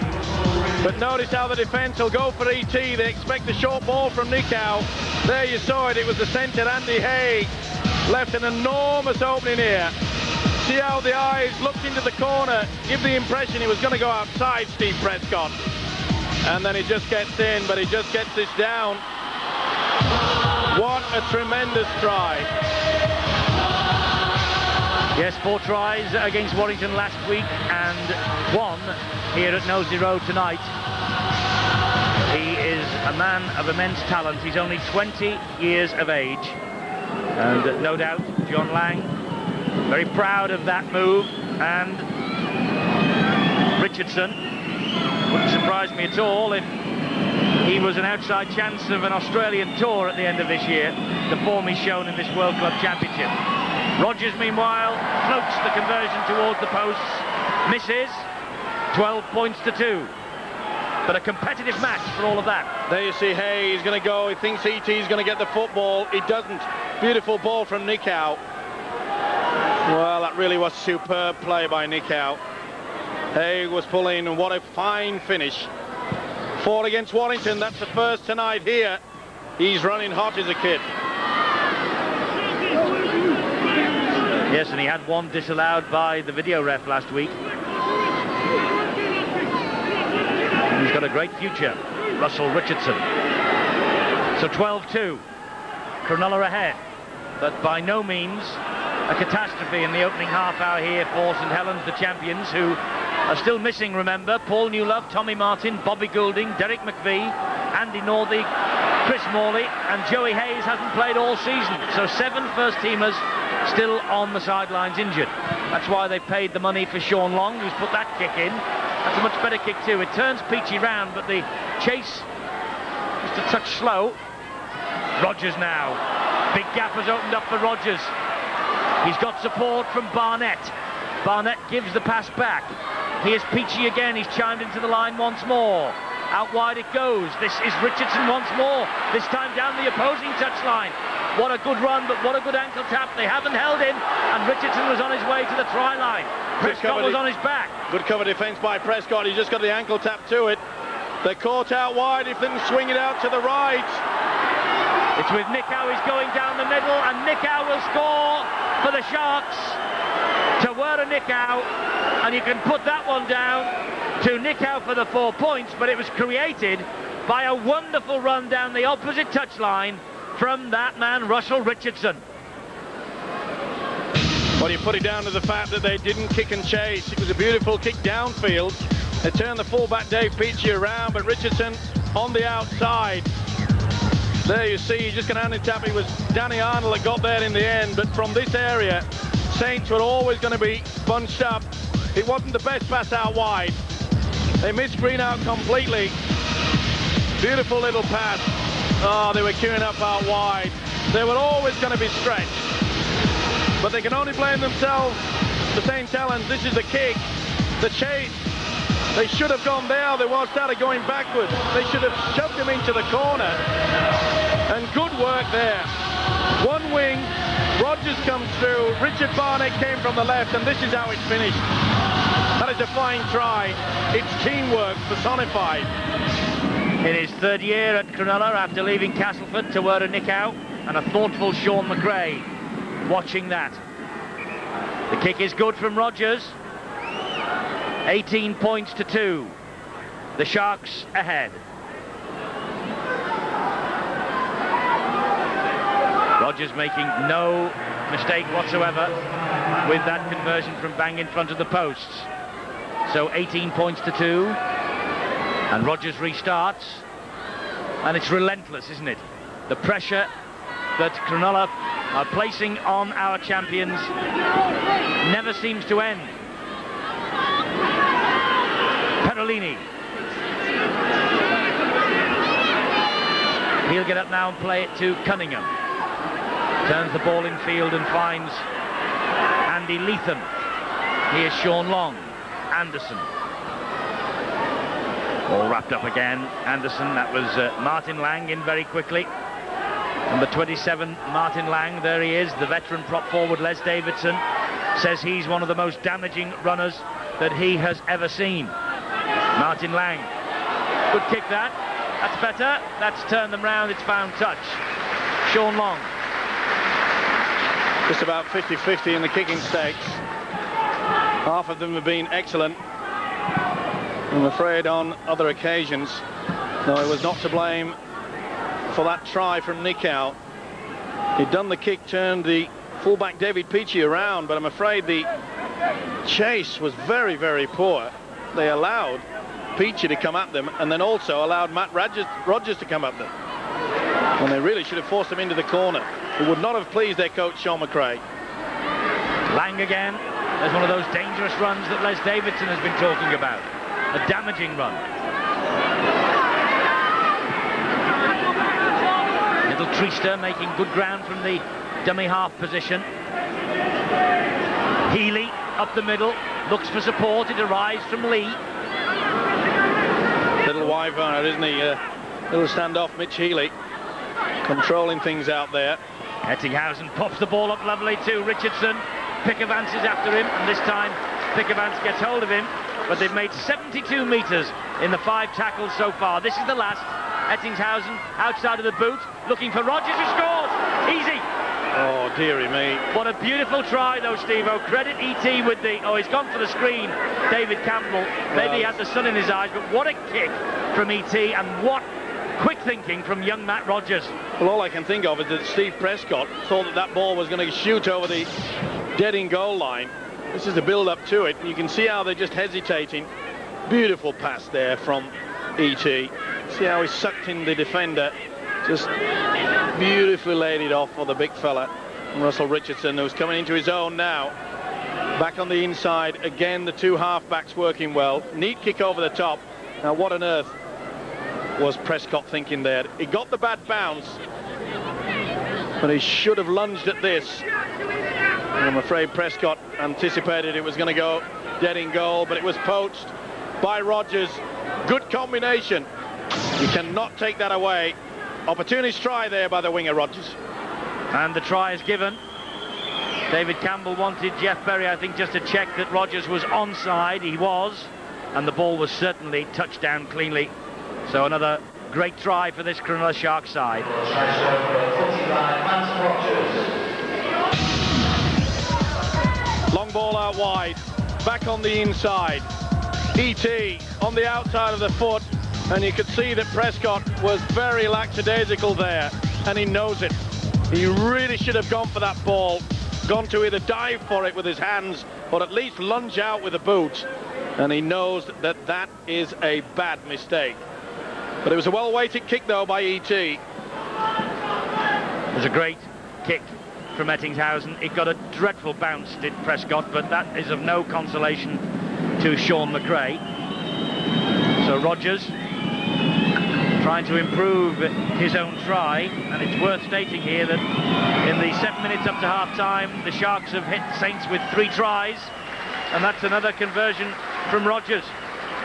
But notice how the defence will go for ET. They expect a short ball from Nicow. There you saw it. It was the centre, Andy Hay. Left an enormous opening here. See how the eyes looked into the corner. Give the impression he was going to go outside, Steve Prescott. And then he just gets in, but he just gets this down. What a tremendous try. Yes, 4 tries against Warrington last week and 1 here at Knowsley Road tonight. He is a man of immense talent. He's only 20 years of age. And no doubt, John Lang, very proud of that move. And Richardson, wouldn't surprise me at all if he was an outside chance of an Australian tour at the end of this year, the form he's shown in this World Club Championship. Rogers, meanwhile, floats the conversion towards the posts, misses, 12 points to 2. But a competitive match for all of that. There you see Hay, he's going to go, he thinks ET's going to get the football, he doesn't. Beautiful ball from Nicow. Well, that really was superb play by Nicow. Hay was pulling, and what a fine finish. 4 against Warrington, that's the first tonight here. He's running hot as a kid. Yes, and he had 1 disallowed by the video ref last week. He's got a great future, Russell Richardson. So 12-2, Cronnulla ahead, but by no means a catastrophe in the opening half hour here for St Helens, the champions, who are still missing, remember, Paul Newlove, Tommy Martin, Bobby Goulding, Derek McVie, Andy Northey, Chris Morley, and Joey Hayes hasn't played all season. So 7 first-teamers still on the sidelines injured. That's why they paid the money for Sean Long, who's put that kick in. That's a much better kick too. It turns Peachy round, but the chase just a touch slow. Rogers now. Big gap has opened up for Rogers. He's got support from Barnett. Barnett gives the pass back. Here's Peachy again. He's chimed into the line once more. Out wide it goes. This is Richardson once more. This time down the opposing touchline. What a good run, but what a good ankle tap. They haven't held him, and Richardson was on his way to the try line. Prescott was on his back. Good cover defence by Prescott. He's just got the ankle tap to it. They're caught out wide. If they can swing it out to the right. It's with Nicow. He's going down the middle, and Nicow will score for the Sharks. Tawera Nicow, and you can put that one down to Nicow for the 4 points, but it was created by a wonderful run down the opposite touchline from that man, Russell Richardson. Well, you put it down to the fact that they didn't kick and chase. It was a beautiful kick downfield. They turned the fullback Dave Peachy around, but Richardson on the outside. There you see, just going to hand it tap. It was Danny Arnold that got there in the end, but from this area, Saints were always going to be bunched up. It wasn't the best pass out wide. They missed Green out completely. Beautiful little pass. Oh, they were queuing up out wide. They were always going to be stretched. But they can only blame themselves for St Helens. This is the kick, the chase. They should have gone there. They started going backwards. They should have shoved him into the corner. And good work there. One wing, Rogers comes through. Richard Barnett came from the left, and this is how it finished. That is a fine try. It's teamwork personified. In his 3rd year at Cronnulla after leaving Castleford, Tawera Nicow and a thoughtful Sean McRae watching that. The kick is good from Rogers. 18 points to 2. The Sharks ahead. Rogers making no mistake whatsoever with that conversion from bang in front of the posts. So 18 points to 2. And Rogers restarts, and it's relentless, isn't it? The pressure that Cronnulla are placing on our champions never seems to end. Perolini. He'll get up now and play it to Cunningham. Turns the ball in field and finds Andy Leatham. Here's Sean Long. Anderson. All wrapped up again. Anderson, that was Martin Lang in very quickly. Number 27, Martin Lang, there he is. The veteran prop forward, Les Davidson. says he's one of the most damaging runners that he has ever seen. Martin Lang. Good kick that. That's better. That's turned them round. It's found touch. Sean Long. Just about 50-50 in the kicking stakes. Half of them have been excellent. I'm afraid on other occasions, no, it was not to blame for that try from Nicow. He'd done the kick, turned the fullback David Peachey around, but I'm afraid the chase was very, very poor. They allowed Peachey to come at them and then also allowed Matt Rogers to come at them. And they really should have forced him into the corner. It would not have pleased their coach, Sean McRae. Lang again. There's one of those dangerous runs that Les Davidson has been talking about. A damaging run. Little Treaster making good ground from the dummy half position. Healy up the middle, looks for support. It arrives from Lee. Little Wyvern, isn't he? Little standoff, Mitch Healy. Controlling things out there. Ettinghausen pops the ball up lovely to Richardson. Pickavance is after him, and this time Pickavance gets hold of him, but they've made 72 metres in the 5 tackles so far. This is the last. Ettinghausen outside of the boot, looking for Rogers, who scores! Easy! Oh, dearie me. What a beautiful try, though, Steve-O. Credit E.T. with the... Oh, he's gone for the screen, David Campbell. Maybe he had the sun in his eyes, but what a kick from E.T. and what quick thinking from young Matt Rogers. Well, all I can think of is that Steve Prescott thought that that ball was going to shoot over the dead-in goal line. This is the build-up to it, and you can see how they're just hesitating. Beautiful pass there from E.T. See how he sucked in the defender. Just beautifully laid it off for the big fella. And Russell Richardson, who's coming into his own now. Back on the inside. Again, the 2 half-backs working well. Neat kick over the top. Now, what on earth was Prescott thinking there? He got the bad bounce, but he should have lunged at this. And I'm afraid Prescott anticipated it was going to go dead in goal, but it was poached by Rogers. Good combination. You cannot take that away. Opportunist try there by the winger, Rogers. And the try is given. David Campbell wanted Jeff Berry, I think, just to check that Rogers was onside. He was, and the ball was certainly touched down cleanly. So another great try for this Cronnulla Sharks side. Long ball out wide, back on the inside. E.T. on the outside of the foot, and you could see that Prescott was very lackadaisical there, and he knows it. He really should have gone for that ball, gone to either dive for it with his hands or at least lunge out with a boot, and he knows that that is a bad mistake. But it was a well-weighted kick, though, by E.T. It was a great kick from Ettinghausen. It got a dreadful bounce, did Prescott, but that is of no consolation to Sean McRae. So Rogers trying to improve his own try, and it's worth stating here that in the 7 minutes up to half-time, the Sharks have hit Saints with 3 tries, and that's another conversion from Rogers.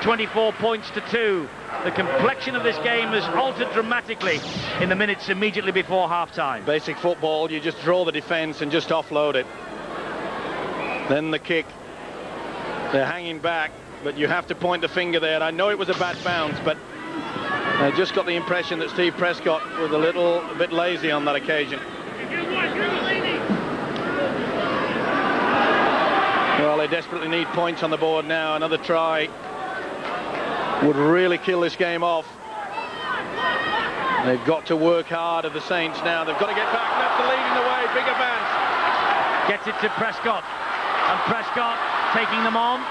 24 points to 2. The complexion of this game has altered dramatically in the minutes immediately before half-time. Basic football, you just draw the defence and just offload it. Then the kick. They're hanging back, but you have to point the finger there. I know it was a bad bounce, but I just got the impression that Steve Prescott was a bit lazy on that occasion. Well, they desperately need points on the board now. Another try would really kill this game off. They've got to work hard at the Saints now. They've got to get back. That's the lead in the way. Big advance. Gets it to Prescott. And Prescott taking them on.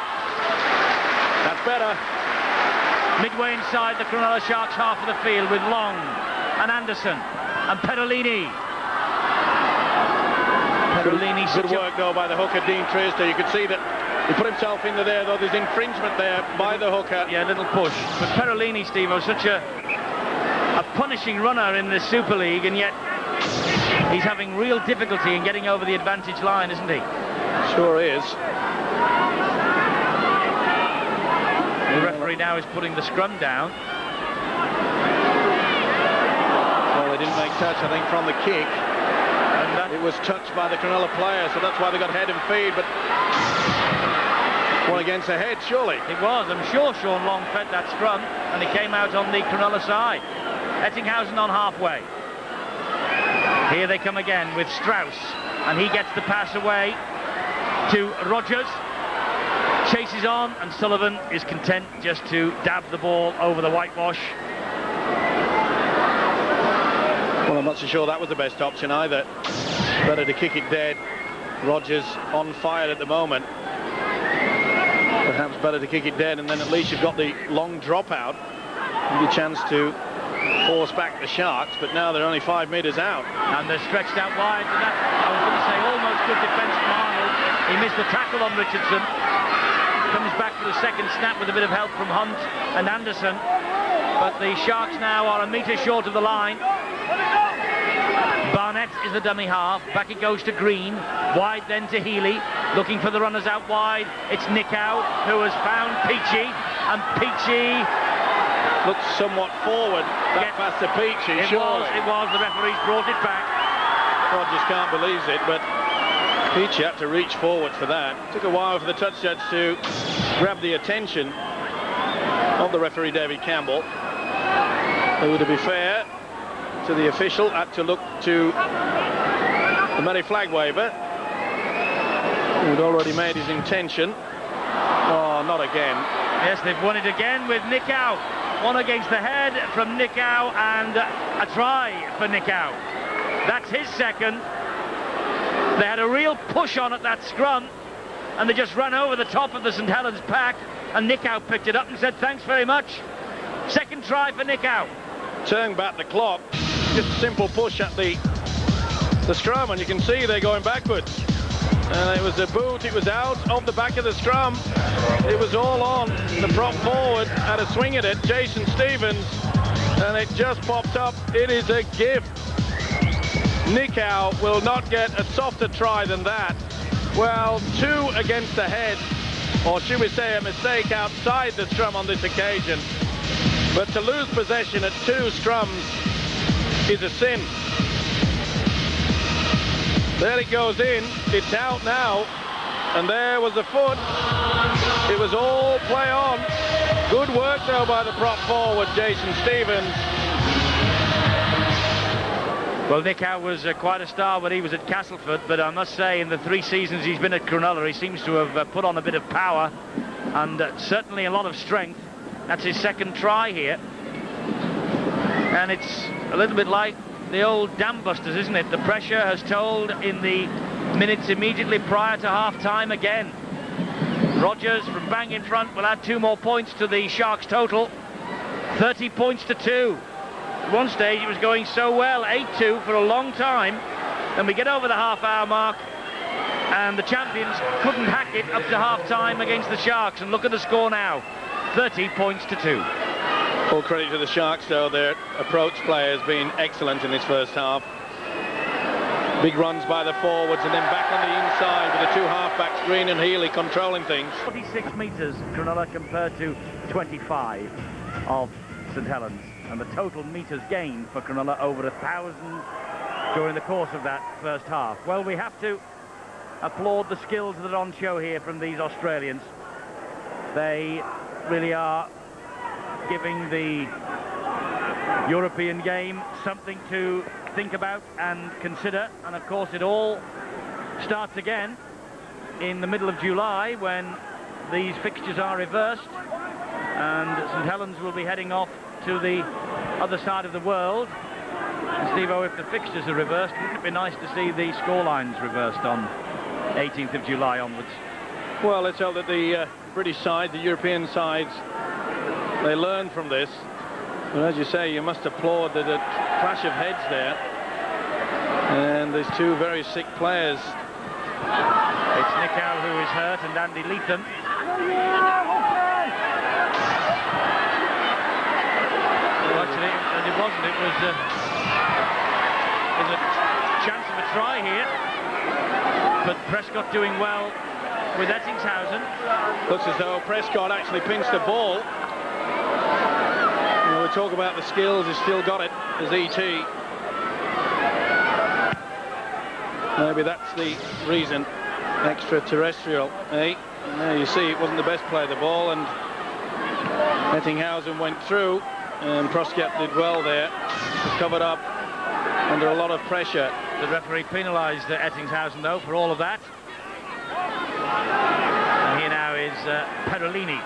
That's better. Midway inside the Cronnulla Sharks half of the field with Long and Anderson and Perolini. Good work, though, by the hooker, Dean Trista. You could see that he put himself into there, though. There's infringement there by the hooker. Yeah, a little push. But Perolini, Steve-O, such a punishing runner in the Super League, and yet he's having real difficulty in getting over the advantage line, isn't he? Sure is. The referee now is putting the scrum down. Well, they didn't make touch, I think, from the kick. And it was touched by the Cronnulla player, so that's why they got head and feed, but one against the head, surely. it was. I'm sure Sean Long fed that scrum, and he came out on the Cronnulla side. Ettinghausen on halfway. Here they come again with Strauss, and he gets the pass away to Rogers. Chases on, and Sullivan is content just to dab the ball over the whitewash. Well, I'm not so sure that was the best option either. Better to kick it dead. Rogers on fire at the moment. Perhaps better to kick it dead, and then at least you've got the long dropout. Give you a chance to force back the Sharks, but now they're only 5 metres out. And they're stretched out wide. And that, I was going to say, almost good defence from Arnold. He missed the tackle on Richardson. Comes back for the second snap with a bit of help from Hunt and Anderson. But the Sharks now are a metre short of the line. Barnett is the dummy half. Back it goes to Green. Wide then to Healy. Looking for the runners out wide. It's Nickow who has found Peachy. And Peachy looks somewhat forward. That pass to Peachy. It was. The referee's brought it back. Rogers can't believe it, but Peachy had to reach forward for that. Took a while for the touch judge to grab the attention of the referee, David Campbell, who, to be fair to the official, had to look to the Murray flag waver, who'd already made his intention. Oh, not again. Yes, they've won it again with Nickow. One against the head from Nickow, and a try for Nickow. That's his second. They had a real push on at that scrum, and they just ran over the top of the St Helens pack, and Nickow picked it up and said thanks very much. Second try for Nickow. Turn back the clock. Just a simple push at the scrum, and you can see they're going backwards. And it was a boot, it was out of the back of the scrum. It was all on. The prop forward had a swing at it, Jason Stevens, and it just popped up. It is a gift. Nickow will not get a softer try than that. Well, 2 against the head, or should we say a mistake outside the scrum on this occasion. But to lose possession at 2 scrums is a sin. There it goes in, it's out now, and there was the foot. It was all play on. Good work though by the prop forward, Jason Stevens. Well, Nickow was quite a star when he was at Castleford, but I must say in the 3 seasons he's been at Cronnulla, he seems to have put on a bit of power and certainly a lot of strength. That's his second try here. And it's a little bit like the old dam busters, isn't it? The pressure has told in the minutes immediately prior to half-time again. Rogers from bang in front will add 2 more points to the Sharks total. 30 points to 2. At one stage it was going so well, 8-2 for a long time. Then we get over the half-hour mark, and the champions couldn't hack it up to half-time against the Sharks. And look at the score now, 30 points to 2. Full credit to the Sharks, though. Their approach play has been excellent in this first half. Big runs by the forwards, and then back on the inside with the 2 halfbacks, Green and Healy, controlling things. 46 metres, Cronnulla, compared to 25 of St Helens. And the total metres gained for Cronnulla over 1,000 during the course of that first half. Well, we have to applaud the skills that are on show here from these Australians. They really are giving the European game something to think about and consider. And of course it all starts again in the middle of July when these fixtures are reversed, and St Helens will be heading off to the other side of the world. And Steve-O, if the fixtures are reversed, wouldn't it be nice to see the scorelines reversed on 18th of July onwards? Well, let's hope that the British side, the European sides, they learn from this. But as you say, you must applaud the clash of heads there. And there's 2 very sick players. It's Nickow who is hurt, and Andy Leatham. Well, actually, it wasn't. It was there's a chance of a try here. But Prescott doing well with Ettinghausen. Looks as though Prescott actually pinched the ball. You know, we talk about the skills, he's still got it as E.T. Maybe that's the reason. Extraterrestrial, eh? There you see, it wasn't the best play of the ball, and Ettinghausen went through, and Proskjap did well there. Covered up under a lot of pressure. The referee penalised Ettinghausen, though, for all of that. And here now is Perolini.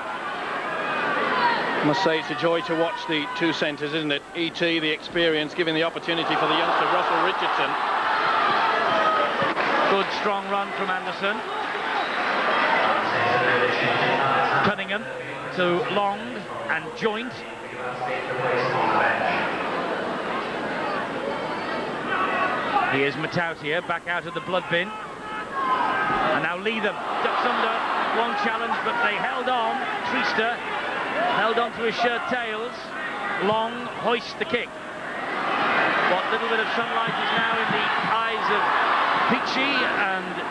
I must say it's a joy to watch the two centres, isn't it? E.T., the experience, giving the opportunity for the youngster Russell Richardson. Good strong run from Anderson. Cunningham to Long and Joint. Here's Matautia back out of the blood bin. And now Leatham ducks under one challenge, but they held on. Trista held on to his shirt tails. Long hoists the kick. What little bit of sunlight is now in the eyes of Peachy, and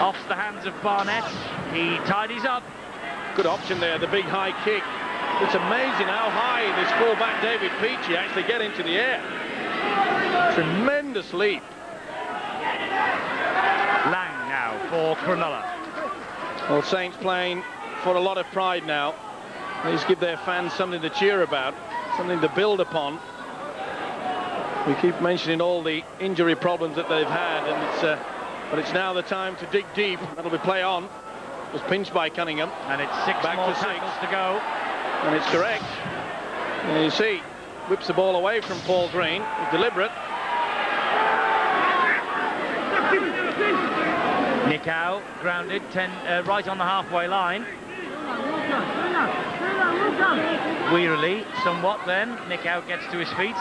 off the hands of Barnett. He tidies up. Good option there, the big high kick. It's amazing how high this fullback David Peachy actually get into the air. Tremendous leap. Lang now for Cronnulla. Well, Saints playing for a lot of pride now. They just give their fans something to cheer about, something to build upon. We keep mentioning all the injury problems that they've had, and but it's now the time to dig deep. That'll be play on. It was pinched by Cunningham, and it's six back more tackles to go. And it's correct. And you see, whips the ball away from Paul Green. It's deliberate. Nikau grounded, right on the halfway line. Wearily, somewhat then. Nikau gets to his feet.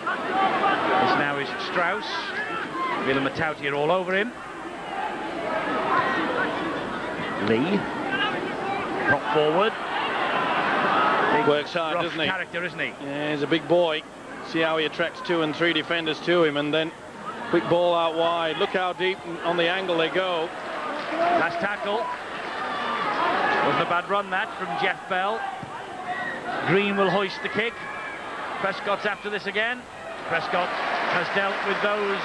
This now is Strauss. Willem Matautia all over him. Lee. Prop forward. Big, works hard, doesn't he? Character, isn't he? Yeah, he's a big boy. See how he attracts 2 and 3 defenders to him, and then quick ball out wide. Look how deep on the angle they go. Last tackle. Wasn't a bad run that from Jeff Bell. Green will hoist the kick. Prescott's after this again. Prescott has dealt with those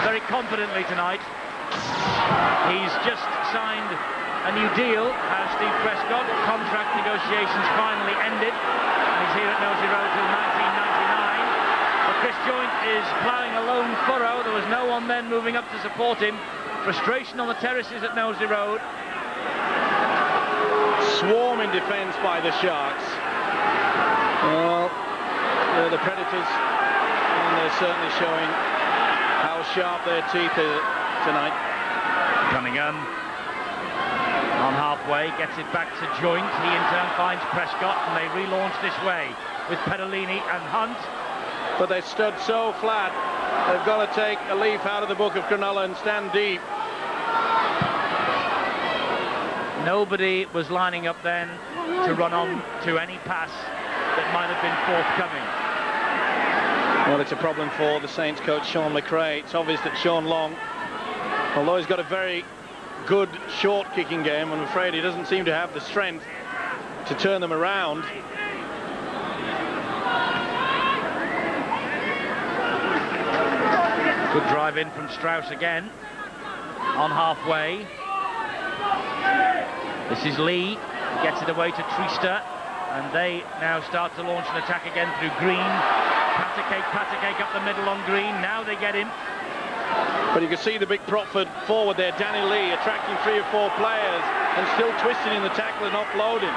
very confidently tonight. He's just signed a new deal, has Steve Prescott. Contract negotiations finally ended. And he's here at Nosey Road till 1999. But Chris Joint is ploughing a lone furrow. There was no one then moving up to support him. Frustration on the terraces at Nosey Road. Swarming defence by the Sharks. Well, they're the Predators, and they're certainly showing how sharp their teeth are tonight. Cunningham on halfway, gets it back to Joint. He in turn finds Prescott, and they relaunch this way with Perolini and Hunt. But they stood so flat, they've got to take a leaf out of the book of Cronnulla and stand deep. Nobody was lining up then to run on to any pass that might have been forthcoming. Well, it's a problem for the Saints coach Sean McRae. It's obvious that Sean Long, although he's got a very good short kicking game, I'm afraid he doesn't seem to have the strength to turn them around. Good drive in from Strauss again on halfway. This is Lee, he gets it away to Trista, and they now start to launch an attack again through Green. Patacake up the middle on Green. Now they get him. But you can see the big prop forward there, Danny Lee, attracting 3 or 4 players and still twisting in the tackle and offloading.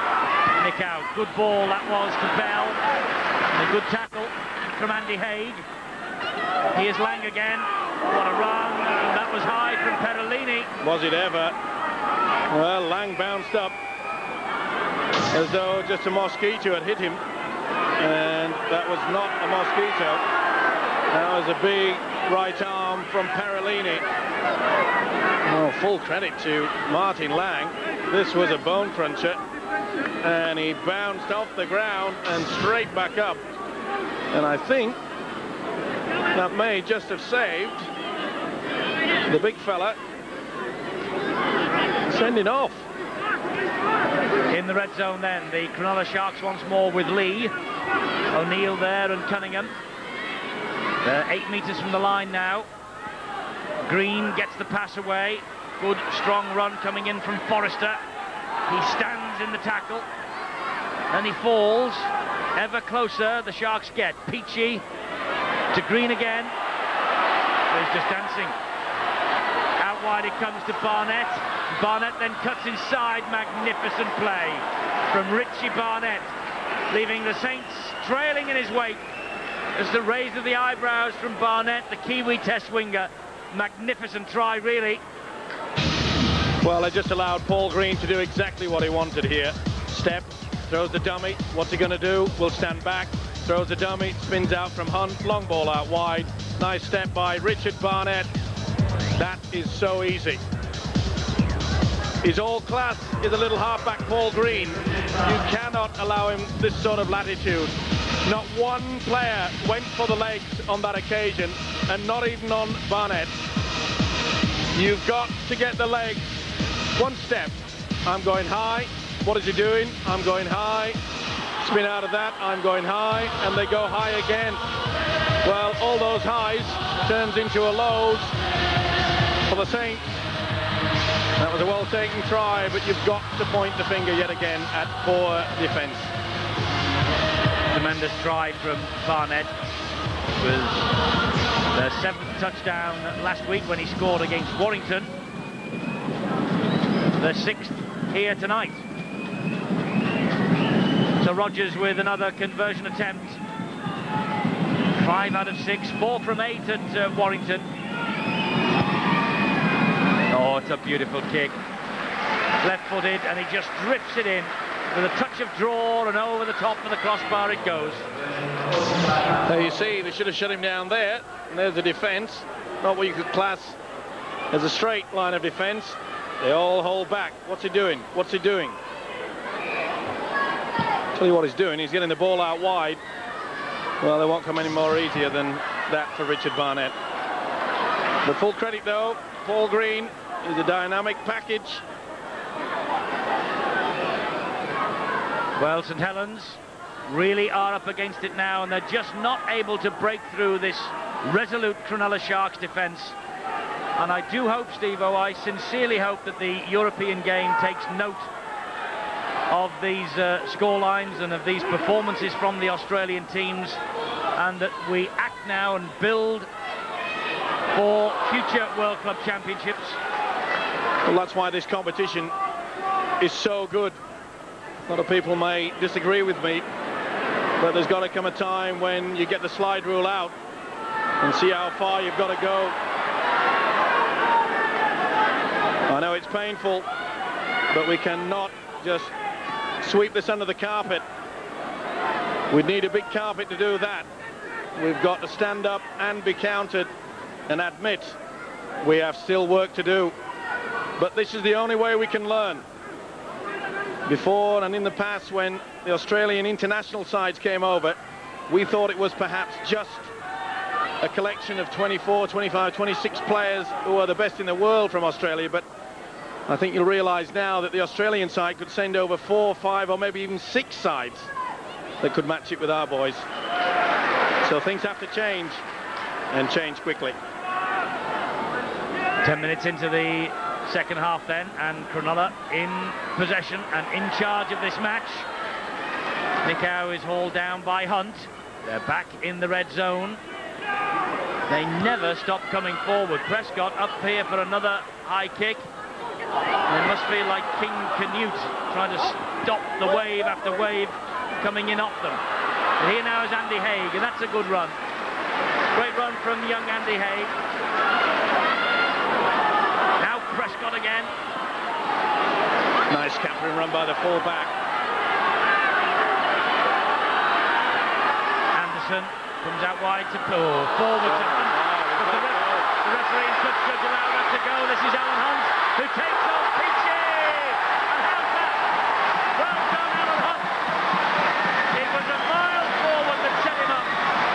Nikau, good ball that was to Bell. And a good tackle from Andy Haig. Here's Lang again. What a run. And that was high from Perolini. Was it ever? Well, Lang bounced up as though just a mosquito had hit him. And that was not a mosquito. That was a big right arm from Perolini. Oh, full credit to Martin Lang. This was a bone cruncher. And he bounced off the ground and straight back up. And I think that may just have saved the big fella sending off. In the red zone then, the Cronnulla Sharks once more with Lee. O'Neill there and Cunningham. They're 8 metres from the line now. Green gets the pass away. Good strong run coming in from Forrester. He stands in the tackle. Then he falls. Ever closer the Sharks get. Peachy to Green again. He's just dancing. Out wide it comes to Barnett. Barnett then cuts inside. Magnificent play from Richie Barnett, leaving the Saints trailing in his wake. As the raise of the eyebrows from Barnett, the Kiwi test winger. Magnificent try, really. Well, they just allowed Paul Green to do exactly what he wanted here. Step, throws the dummy. What's he going to do? Will stand back. Throws the dummy, spins out from Hunt. Long ball out wide. Nice step by Richard Barnett. That is so easy. His all-class is a little halfback Paul Green. You cannot allow him this sort of latitude. Not one player went for the legs on that occasion, and not even on Barnett. You've got to get the legs. One step. I'm going high. What is he doing? I'm going high. Spin out of that. I'm going high. And they go high again. Well, all those highs turns into a lows for the Saints. That was a well-taken try, but you've got to point the finger yet again at poor defence. Tremendous try from Barnett. It was their 7th touchdown last week when he scored against Warrington. The 6th here tonight. So Rodgers with another conversion attempt. 5 out of 6, 4 from 8 at Warrington. Oh, it's a beautiful kick. Left-footed, and he just drifts it in with a touch of draw, and over the top of the crossbar it goes. There you see, they should have shut him down there. And there's the defence. Not what you could class as a straight line of defence. They all hold back. What's he doing? What's he doing? Tell you what he's doing. He's getting the ball out wide. Well, they won't come any more easier than that for Richard Barnett. The full credit, though, Paul Green is a dynamic package. Well, St Helens really are up against it now, and they're just not able to break through this resolute Cronnulla Sharks defence. And I do hope, Steve-O, I sincerely hope that the European game takes note of these score lines and of these performances from the Australian teams, and that we act now and build for future World Club Championships. Well, that's why this competition is so good. A lot of people may disagree with me, but there's got to come a time when you get the slide rule out and see how far you've got to go. I know it's painful, but we cannot just sweep this under the carpet. We need a big carpet to do that. We've got to stand up and be counted and admit we have still work to do. But this is the only way we can learn. Before and in the past, when the Australian international sides came over, we thought it was perhaps just a collection of 24, 25, 26 players who are the best in the world from Australia. But I think you'll realise now that the Australian side could send over 4, 5 or maybe even 6 sides that could match it with our boys. So things have to change, and change quickly. 10 minutes into the second half then, and Cronnulla in possession and in charge of this match. Nicow is hauled down by Hunt. They're back in the red zone. They never stop coming forward. Prescott up here for another high kick. It must feel like King Canute trying to stop the wave after wave coming in off them. And here now is Andy Haig, and that's a good run. Great run from young Andy Haig. Now Prescott again. Nice capturing run by the fullback. Anderson comes out wide to forward to Hunt. But the referee in touch judge allowed that to go. This is Alan Hunt, who takes on Peachy. And how's that? Well done, Alan Hunt. It was a mile forward that set him up,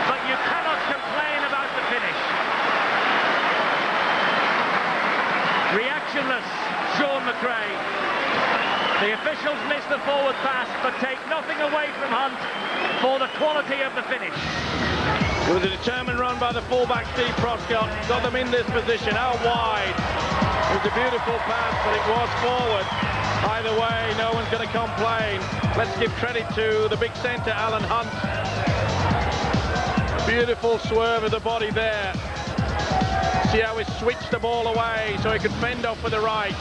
but you cannot complain about the finish. Reactionless Sean McRae. The officials miss the forward pass, but take nothing away from Hunt for the quality of the finish. It was a determined run by the fullback Steve Proscott. Got them in this position, out wide. It was a beautiful pass, but it was forward. Either way, no one's going to complain. Let's give credit to the big centre, Alan Hunt. Beautiful swerve of the body there. See how he switched the ball away so he could fend off with the right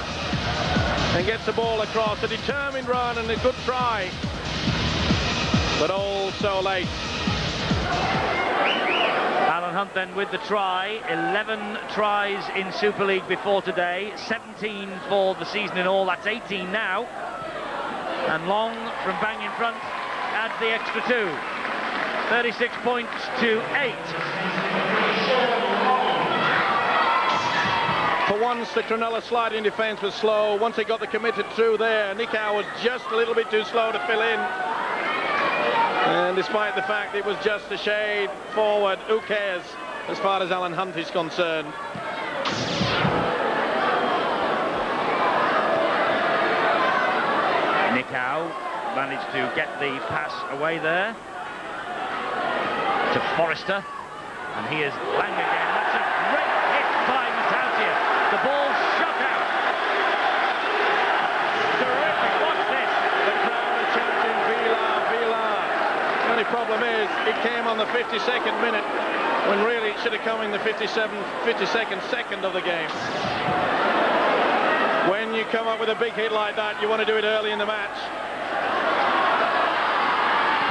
and gets the ball across. A determined run and a good try, but all so late. Alan Hunt then with the try. 11 tries in Super League before today, 17 for the season in all. That's 18 now. And Long from bang in front adds the extra 2. 36 points to 8. For once, the Cronnulla sliding defence was slow. Once they got the committed through there, Nickau was just a little bit too slow to fill in. And despite the fact it was just a shade forward, who cares as far as Alan Hunt is concerned. Nickau managed to get the pass away there to Forrester, and he is bang again. That's a great hit by Matautia. The ball shot out. Terrific, what's this? The crowd are chanting Vila. The only problem is it came on the 52nd minute when really it should have come in the 52nd second of the game. When you come up with a big hit like that, you want to do it early in the match.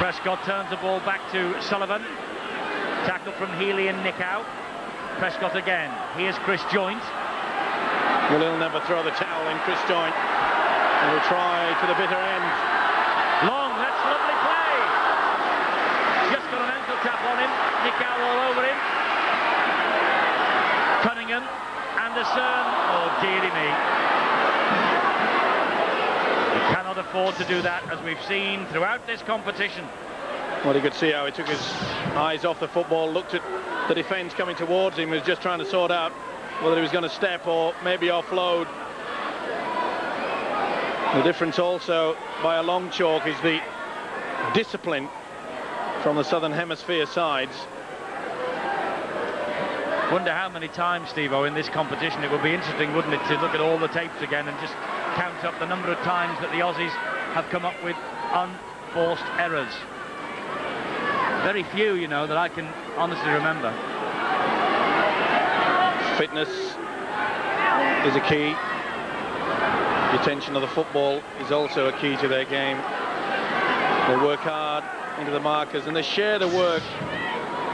Prescott turns the ball back to Sullivan. Tackle from Healy and Nickau. Prescott again. Here's Chris Joint. Well, he'll never throw the towel in, Chris Joint. And he'll try to the bitter end. Long, that's lovely play. Just got an ankle tap on him. Nickau all over him. Cunningham, Anderson. Oh, dearie me. He cannot afford to do that, as we've seen throughout this competition. Well, you could see how he took his eyes off the football, looked at the defence coming towards him, was just trying to sort out whether he was going to step or maybe offload. The difference also by a long chalk is the discipline from the Southern Hemisphere sides. Wonder how many times, Steve-O, in this competition it would be interesting, wouldn't it, to look at all the tapes again and just count up the number of times that the Aussies have come up with unforced errors. Very few, you know, that I can honestly remember. Fitness is a key. The attention of the football is also a key to their game. They work hard into the markers and they share the work.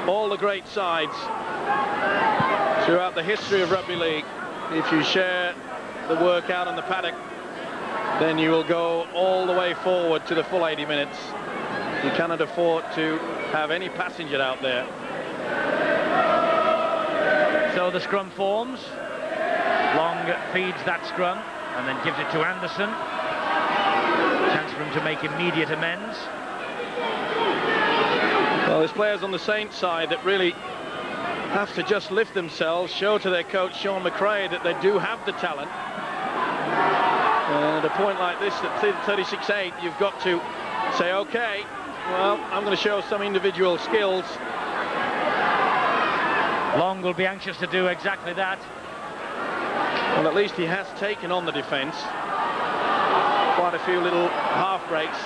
All the great sides throughout the history of rugby league, if you share the work out on the paddock, then you will go all the way forward to the full 80 minutes. You cannot afford to have any passenger out there. So the scrum forms. Long feeds that scrum and then gives it to Anderson. Chance for him to make immediate amends. Well, there's players on the Saints side that really have to just lift themselves, show to their coach Sean McRae that they do have the talent. And at a point like this, at 36-8, you've got to say, okay, well, I'm going to show some individual skills. Long will be anxious to do exactly that. Well, at least he has taken on the defence. Quite a few little half breaks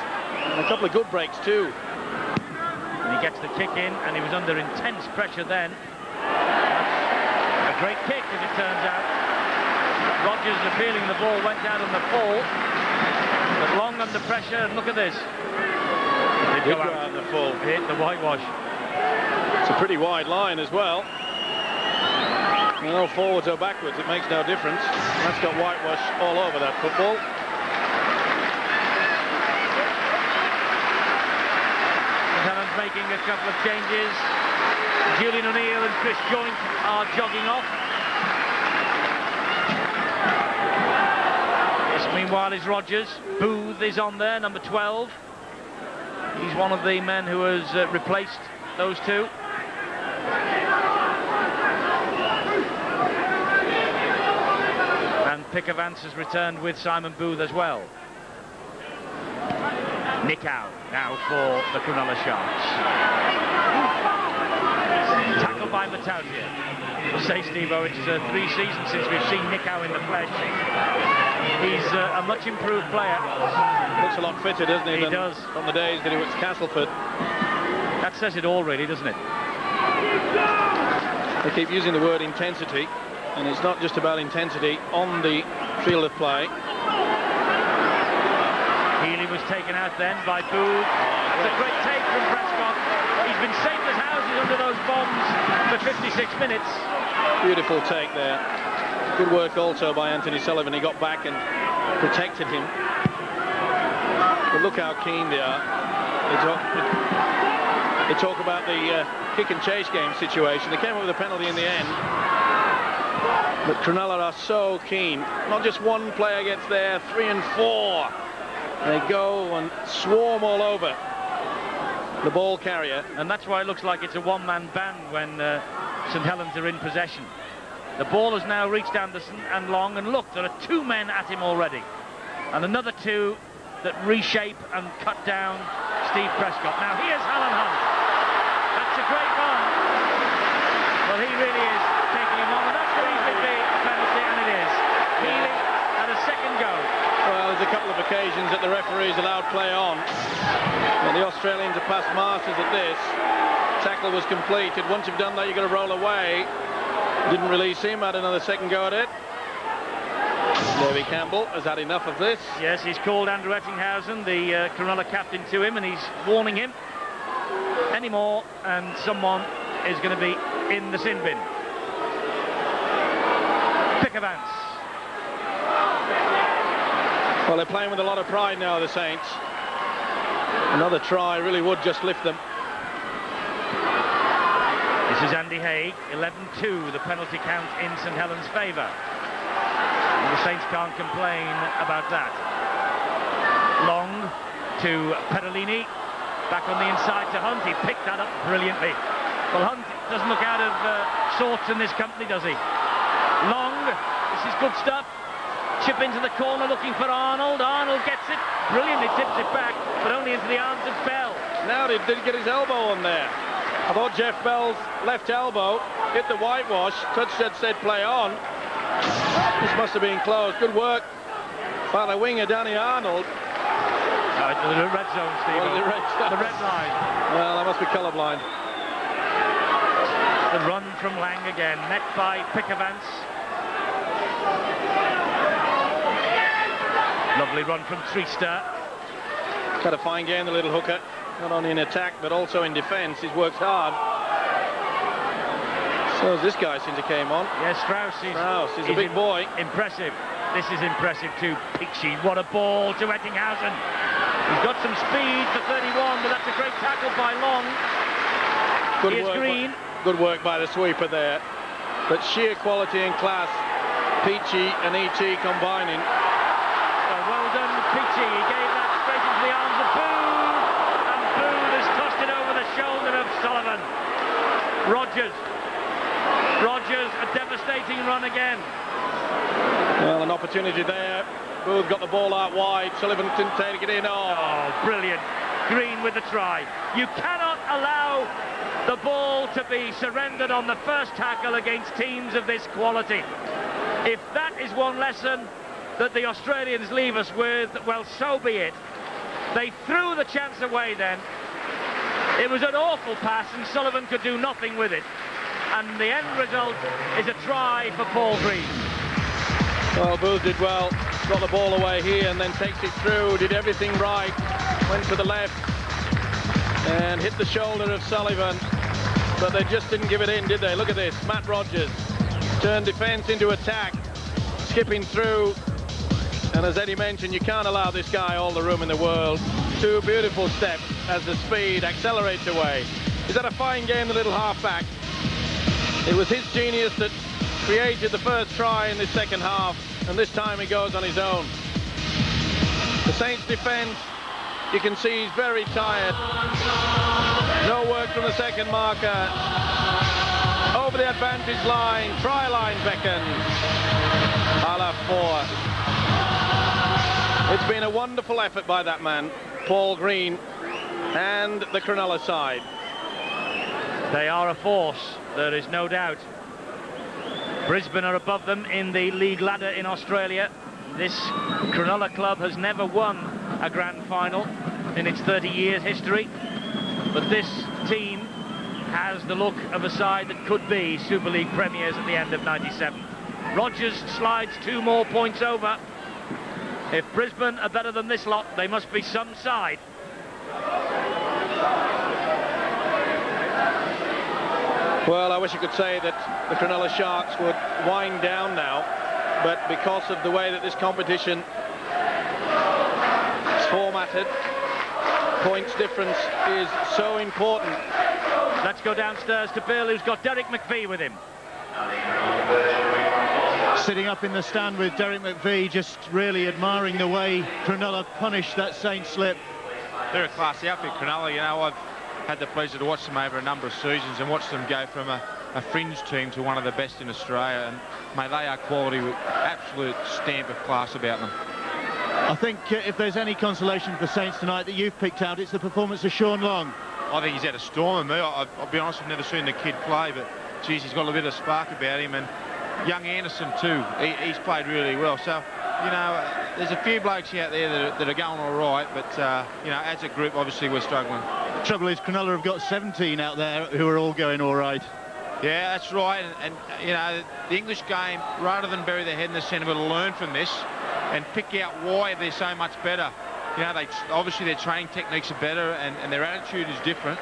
and a couple of good breaks too. And he gets the kick in, and he was under intense pressure then. That's a great kick, as it turns out. Rogers, the feeling the ball went out on the fall, but Long under pressure, and look at this. It did go out on the full. It hit the whitewash. It's a pretty wide line as well. Well, forwards or backwards, it makes no difference. That's got whitewash all over that football. Helens making a couple of changes. Julian O'Neill and Chris Joint are jogging off. This, meanwhile, is Rogers. Booth is on there, number 12. He's one of the men who has replaced those two. And Picker Vance has returned with Simon Booth as well. Nickau now for the Cronnulla Sharks. by Matautia. We'll say, Steve-O, it's 3 seasons since we've seen Nico in the flesh. He's a much improved player. Looks a lot fitter, doesn't he? He does. On the days that he was at Castleford. That says it all, really, doesn't it? They keep using the word intensity, and it's not just about intensity on the field of play. Healy was taken out then by Booth. That's a great take from Prescott. He's been safe as houses under those bombs for 56 minutes. Beautiful take there. Good work also by Anthony Sullivan. He got back and protected him. But look how keen they are. They talk about the kick and chase game situation. They came up with a penalty in the end. But Cronnulla are so keen. Not just one player gets there, 3 and 4. They go and swarm all over the ball carrier. And that's why it looks like it's a one-man band when St Helens are in possession. The ball has now reached Anderson and Long, and look, there are 2 men at him already. And another 2 that reshape and cut down Steve Prescott. Now here's Alan Hunt. That's a great run. Well, he really is taking him on, and that's going to be a penalty, and it is. Healy had a second go. Well, there's a couple of occasions that the referees allowed play on. And the Australians are past masters at this. Tackle was completed. Once you've done that, you've got to roll away. Didn't release him, had another second go at it. Davy Campbell has had enough of this. Yes, he's called Andrew Ettinghausen, the Cronnulla captain, to him, and he's warning him. Any more, and someone is going to be in the sin bin. Pickavance. Well, they're playing with a lot of pride now, the Saints. Another try really would just lift them. This is Andy Haig, 11-2, the penalty count in St Helens' favour. And the Saints can't complain about that. Long to Perolini, back on the inside to Hunt. He picked that up brilliantly. Well, Hunt doesn't look out of sorts in this company, does he? Long, this is good stuff. Chip into the corner looking for Arnold. Arnold gets it, brilliantly tips it back, but only into the arms of Bell. Now did he get his elbow on there? I thought Jeff Bell's left elbow hit the whitewash. Touchshed said play on. This must have been close. Good work by the winger, Danny Arnold. The red zone, Steve. Well, the red line. Well, I must be colourblind. The run from Lang again, met by Pickavance. Lovely run from Treaster. Had a fine game, the little hooker. Not only in attack, but also in defence. He's worked hard. So this guy since he came on. Yes, Strauss. He's a big boy. Impressive. This is impressive too. Pichy, what a ball to Ettinghausen. He's got some speed for 31, but that's a great tackle by Long. Green. Good work by the sweeper there. But sheer quality and class. Peachy and E.T. combining. Well done, Peachy. He gave that straight into the arms of Booth, and Booth has tossed it over the shoulder of Sullivan. Rogers, a devastating run again. Well, an opportunity there. Booth got the ball out wide. Sullivan couldn't take it in. Oh, brilliant. Green with the try. You cannot allow the ball to be surrendered on the first tackle against teams of this quality. If that is one lesson that the Australians leave us with, well, so be it. They threw the chance away then. It was an awful pass and Sullivan could do nothing with it. And the end result is a try for Paul Green. Well, Booth did well. Got the ball away here and then takes it through. Did everything right. Went to the left and hit the shoulder of Sullivan. But they just didn't give it in, did they? Look at this. Matt Rogers turned defence into attack. Skipping through. And as Eddie mentioned, you can't allow this guy all the room in the world. 2 beautiful steps as the speed accelerates away. Is that a fine game, the little halfback? It was his genius that created the first try in this second half, and this time he goes on his own. The Saints defence, you can see he's very tired. No work from the second marker. Over the advantage line, try line beckons. I'll have 4. It's been a wonderful effort by that man, Paul Green, and the Cronnulla side. They are a force. there is no doubt. Brisbane are above them in the league ladder in Australia. This Cronnulla club has never won a grand final in its 30 years history, but this team has the look of a side that could be Super League premiers at the end of '97. Rogers slides 2 more points over. If Brisbane are better than this lot, they must be some side. Well, I wish I could say that the Cronnulla Sharks would wind down now, but because of the way that this competition is formatted, points difference is so important. Let's go downstairs to Bill, who's got Derek McVie with him. Sitting up in the stand with Derek McVie, just really admiring the way Cronnulla punished that Saint slip. They're a classy outfit, Cronnulla. You know, I've had the pleasure to watch them over a number of seasons and watch them go from a fringe team to one of the best in Australia, and mate, they are quality with absolute stamp of class about them. I think if there's any consolation for Saints tonight that you've picked out, it's the performance of Sean Long. I think he's had a storm of me. I'll be honest, I've never seen the kid play, but geez, he's got a bit of spark about him, and young Anderson too, he's played really well. So, you know, there's a few blokes out there that are going all right, but you know, as a group, obviously we're struggling. The trouble is, Cronnulla have got 17 out there who are all going all right. Yeah, that's right, and you know, the English game, rather than bury their head in the sand, we've got to learn from this and pick out why they're so much better. You know, obviously their training techniques are better and their attitude is different.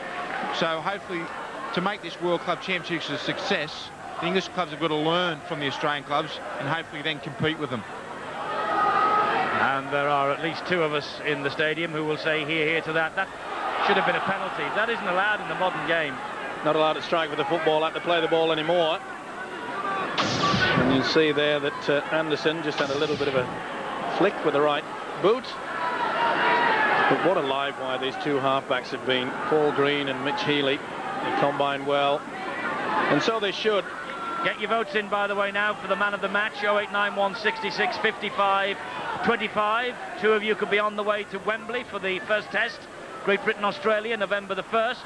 So hopefully, to make this World Club Championships a success, the English clubs have got to learn from the Australian clubs and hopefully then compete with them. And there are at least 2 of us in the stadium who will say here to that. That should have been a penalty. That isn't allowed in the modern game. Not allowed to strike with the football, had to play the ball anymore. And you see there that Anderson just had a little bit of a flick with the right boot. But what a live wire these 2 halfbacks have been. Paul Green and Mitch Healy. They combine well. And so they should. Get your votes in, by the way, now for the man of the match. 0891 66 55 25. 2 of you could be on the way to Wembley for the first test. Great Britain, Australia, November the 1st.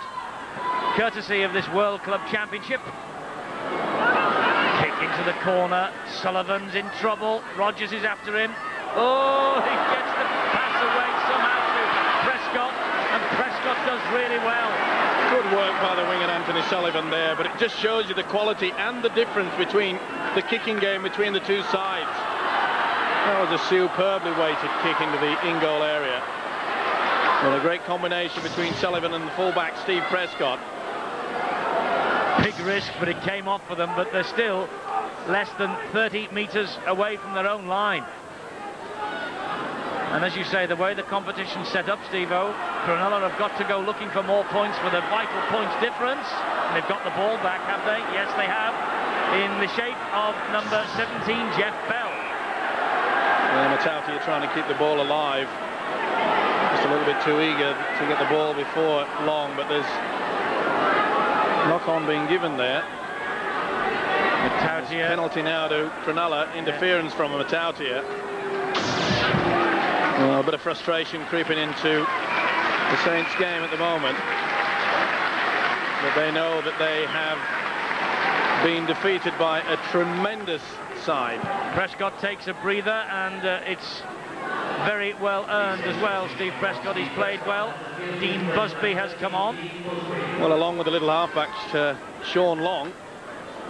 Courtesy of this World Club Championship. Kick into the corner. Sullivan's in trouble. Rogers is after him. Oh, he gets the pass away somehow to Prescott, and Prescott does really well. Good work by the winger Anthony Sullivan there, but it just shows you the quality and the difference between the kicking game between the 2 sides. That was a superbly weighted kick into the in-goal area. And a great combination between Sullivan and the fullback Steve Prescott. Big risk, but it came off for them, but they're still less than 30 metres away from their own line. And as you say, the way the competition's set up, Steve-O, Cronnulla have got to go looking for more points with a vital points difference. And they've got the ball back, have they? Yes, they have. In the shape of number 17, Jeff Bell. Well, Matauti are trying to keep the ball alive. Just a little bit too eager to get the ball before long, but there's knock-on being given there. Matautia. Penalty now to Cronnulla. Interference from Matautia. Well, a bit of frustration creeping into the Saints game at the moment. But they know that they have been defeated by a tremendous side. Prescott takes a breather, and it's very well earned as well. Steve Prescott, he's played well. Dean Busby has come on. Well, along with the little halfback, Sean Long,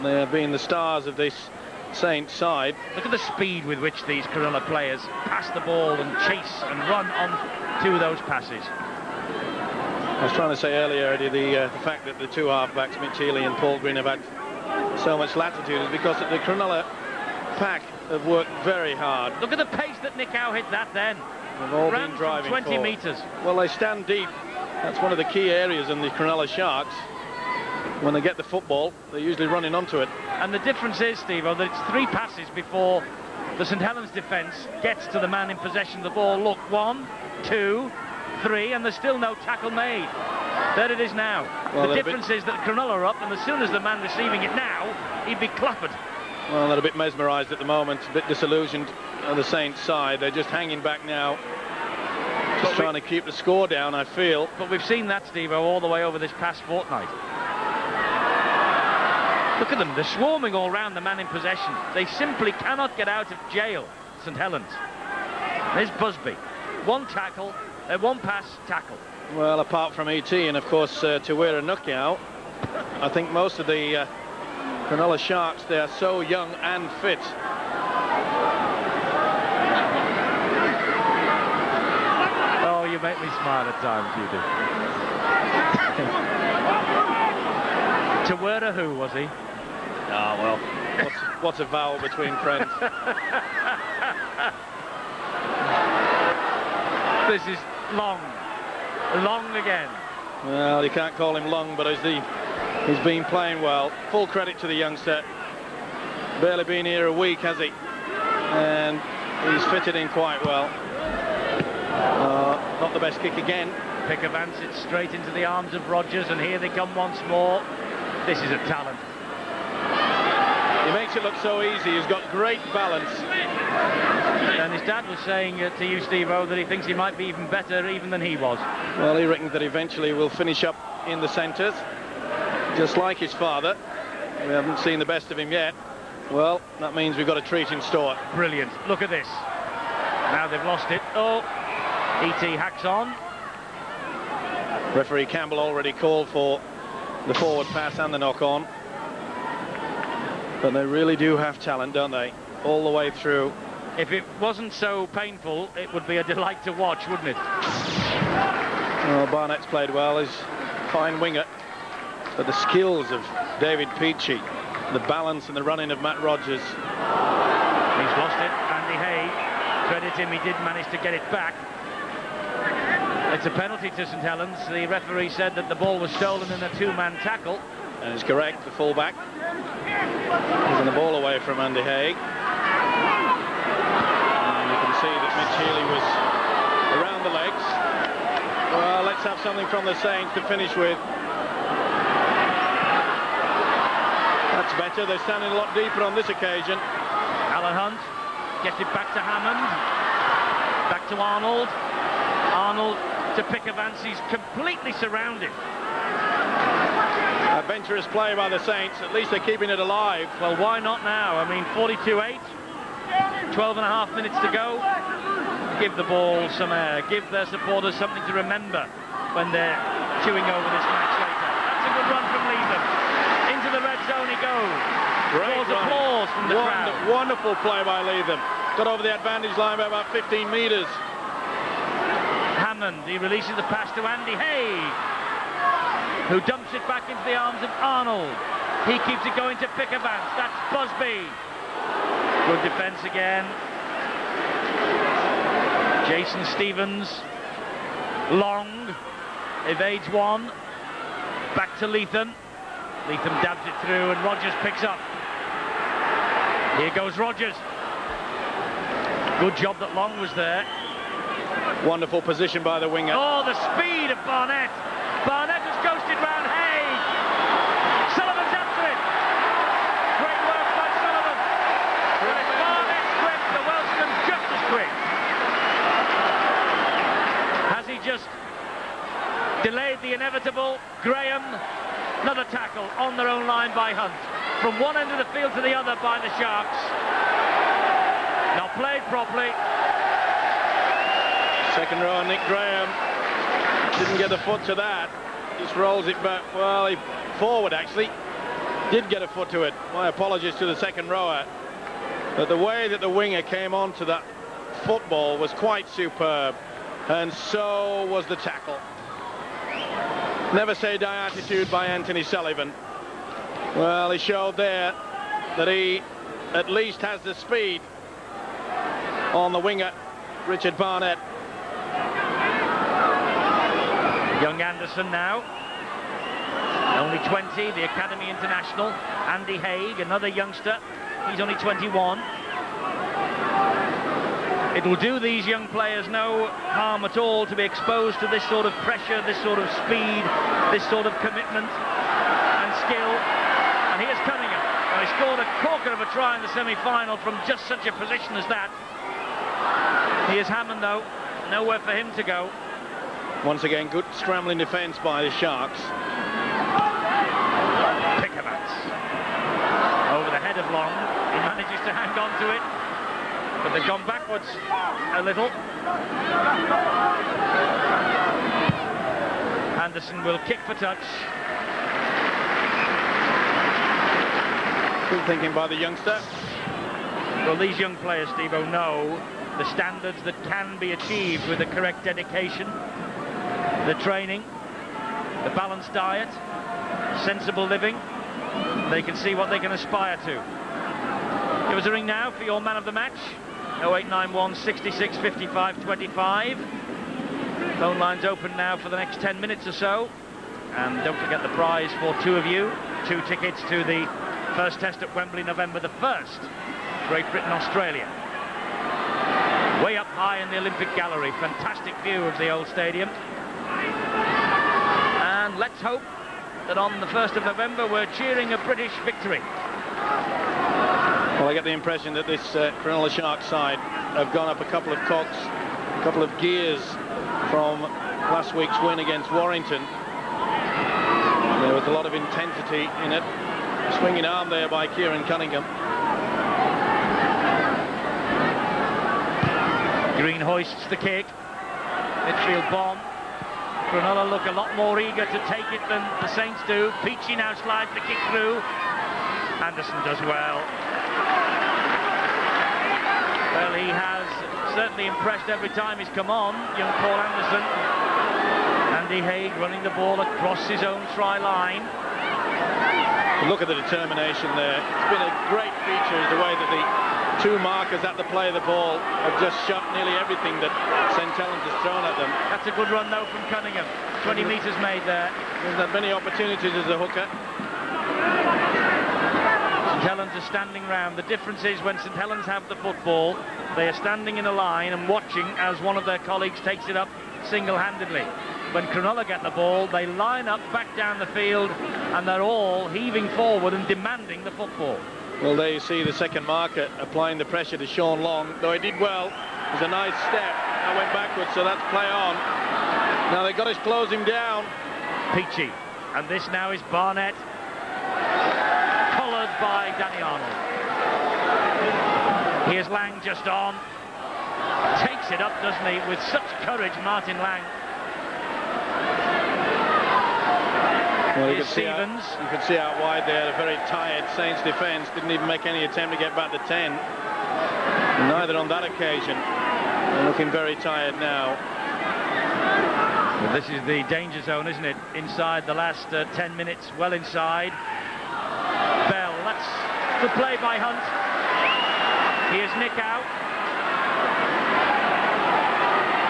they have been the stars of this Saints side. Look at the speed with which these Cronnulla players pass the ball and chase and run on to those passes. I was trying to say earlier, Eddie, the fact that the 2 halfbacks, Mitch Healy and Paul Green, have had so much latitude is because the Cronnulla pack have worked very hard. Look at the pace that Nick Howe hit that then. They've all Ran been driving from 20 forward. metres. Well, they stand deep. That's one of the key areas in the Cronnulla Sharks. When they get the football, they're usually running onto it. And the difference is, Steve-O, that it's 3 passes before the St Helens defence gets to the man in possession of the ball. Look, 1, 2, 3, and there's still no tackle made. There it is now. Well, the difference is that Cronnulla are up, and as soon as the man receiving it now, he'd be clappered. Well, they're a bit mesmerised at the moment, a bit disillusioned on the Saints side. They're just hanging back now, just trying to keep the score down, I feel. But we've seen that, Steve-O, all the way over this past fortnight. Look at them, they're swarming all round the man in possession. They simply cannot get out of jail, St Helens. There's Busby. One tackle, one pass, tackle. Well, apart from E.T. and, of course, Tawera Nukiao, I think most of the Cronnulla Sharks, they are so young and fit. Oh, you make me smile at times, you do. Tawera who, was he? Ah, well, what's a vowel between friends? This is Long. Long again. Well, you can't call him Long, but he's been playing well. Full credit to the youngster. Barely been here a week, has he? And he's fitted in quite well. Not the best kick again. Pick advance it straight into the arms of Rogers, and here they come once more. This is a talent. He makes it look so easy. He's got great balance. And his dad was saying to you, Steve-O, that he thinks he might be even better even than he was. Well, he reckoned that eventually we'll finish up in the centres, just like his father. We haven't seen the best of him yet. Well, that means we've got a treat in store. Brilliant. Look at this. Now they've lost it. Oh, E.T. hacks on. Referee Campbell already called for the forward pass and the knock-on. But they really do have talent, don't they? All the way through. If it wasn't so painful, it would be a delight to watch, wouldn't it? Well, Barnett's played well. He's a fine winger. But the skills of David Peachy, the balance and the running of Matt Rogers. He's lost it. Andy Hay, credit him, he did manage to get it back. It's a penalty to St Helens. The referee said that the ball was stolen in a two-man tackle. And it's correct, the fullback. Taking the ball away from Andy Hay. And you can see that Mitch Healy was around the legs. Well, let's have something from the Saints to finish with. That's better. They're standing a lot deeper on this occasion. Alan Hunt gets it back to Hammond. Back to Arnold. Arnold to Pickavance. He's completely surrounded. Adventurous play by the Saints. At least they're keeping it alive. Well, why not now? I mean, 42-8. 12.5 minutes to go. Give the ball some air. Give their supporters something to remember when they're chewing over this match later. That's a good run from Leatham. Into the red zone he goes. Great run. Applause from the crowd. Wonderful play by Leatham. Got over the advantage line by about 15 metres. Hammond, he releases the pass to Andy Hay, who dumps it back into the arms of Arnold. He keeps it going to Pickavance. That's Busby. Good defence again. Jason Stevens. Long. Evades one. Back to Leatham. Leatham dabs it through and Rogers picks up. Here goes Rogers. Good job that Long was there. Wonderful position by the winger. Oh, the speed of Barnett. Barnett has ghosted round Hay. Sullivan's after it. Great work by Sullivan. But if Barnett's quick, the Welshman's just as quick. Has he just delayed the inevitable? Graham, another tackle on their own line by Hunt. From one end of the field to the other by the Sharks. Not played properly. Second row, Nick Graham didn't get a foot to that. Just rolls it back. Well, he forward actually did get a foot to it. My apologies to the second rower. But the way that the winger came onto that football was quite superb. And so was the tackle. Never say die attitude by Anthony Sullivan. Well, he showed there that he at least has the speed on the winger, Richard Barnett. Young Anderson now, only 20, the Academy International. Andy Haig, another youngster, he's only 21. It will do these young players no harm at all to be exposed to this sort of pressure, this sort of speed, this sort of commitment and skill. And here's Cunningham. Well, he scored a corker of a try in the semi-final from just such a position as that. Here's Hammond though, nowhere for him to go. Once again, good scrambling defence by the Sharks. Pickavance. to hang on to it, but they've gone backwards a little. Anderson will kick for touch. Good thinking by the youngster. Well, these young players, Steve-O, know the standards that can be achieved with the correct dedication, the training, the balanced diet, sensible living. They can see what they can aspire to. Give us a ring now for your man of the match. 0891 66 55 25. Phone lines open now for the next 10 minutes or so. And don't forget the prize for two of you. 2 tickets to the first test at Wembley, November the 1st. Great Britain, Australia. Way up high in the Olympic Gallery. Fantastic view of the old stadium. And let's hope that on the 1st of November we're cheering a British victory. Well, I get the impression that this Cronnulla Sharks side have gone up a couple of cogs, a couple of gears from last week's win against Warrington. There was a lot of intensity in it. Swinging arm there by Kieran Cunningham. Green hoists the kick. Midfield bomb. Cronnulla look a lot more eager to take it than the Saints do. Peachy now slides the kick through. Anderson does well. Well, he has certainly impressed every time he's come on, young Paul Anderson. Andy Haig running the ball across his own try line. Look at the determination there. It's been a great feature is the way that the two markers at the play of the ball have just shut nearly everything that St Helens has thrown at them. That's a good run though from Cunningham. 20 metres made there. There's not many opportunities as a hooker. St Helens are standing round. The difference is when St Helens have the football, they are standing in a line and watching as one of their colleagues takes it up single-handedly. When Cronnulla get the ball, they line up back down the field and they're all heaving forward and demanding the football. Well, there you see the second marker applying the pressure to Sean Long, though he did well. It was a nice step. That went backwards, so that's play on. Now they've got to close him down. Peachy, and this now is Barnett, collared by Danny Arnold. Here's Lang just on. Takes it up, doesn't he, with such courage, Martin Lang. Well, Here's Stevens. You could see out wide there, a very tired Saints defence. Didn't even make any attempt to get back to 10. Neither on that occasion. They're looking very tired now. Well, this is the danger zone, isn't it? Inside the last 10 minutes, well inside. Bell, that's good play by Hunt. Here's Nick out.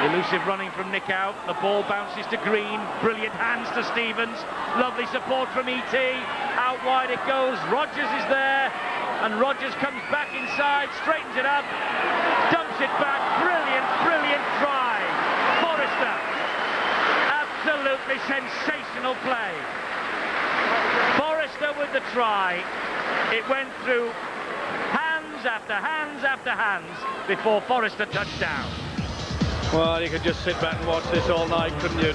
Elusive running from Nick out. The ball bounces to Green. Brilliant hands to Stevens. Lovely support from E.T. Out wide it goes. Rogers is there. And Rogers comes back inside, straightens it up, dumps it back. Brilliant, brilliant try. Forrester. Absolutely sensational play. Forrester with the try. It went through hands after hands after hands before Forrester touched down. Well, you could just sit back and watch this all night, couldn't you?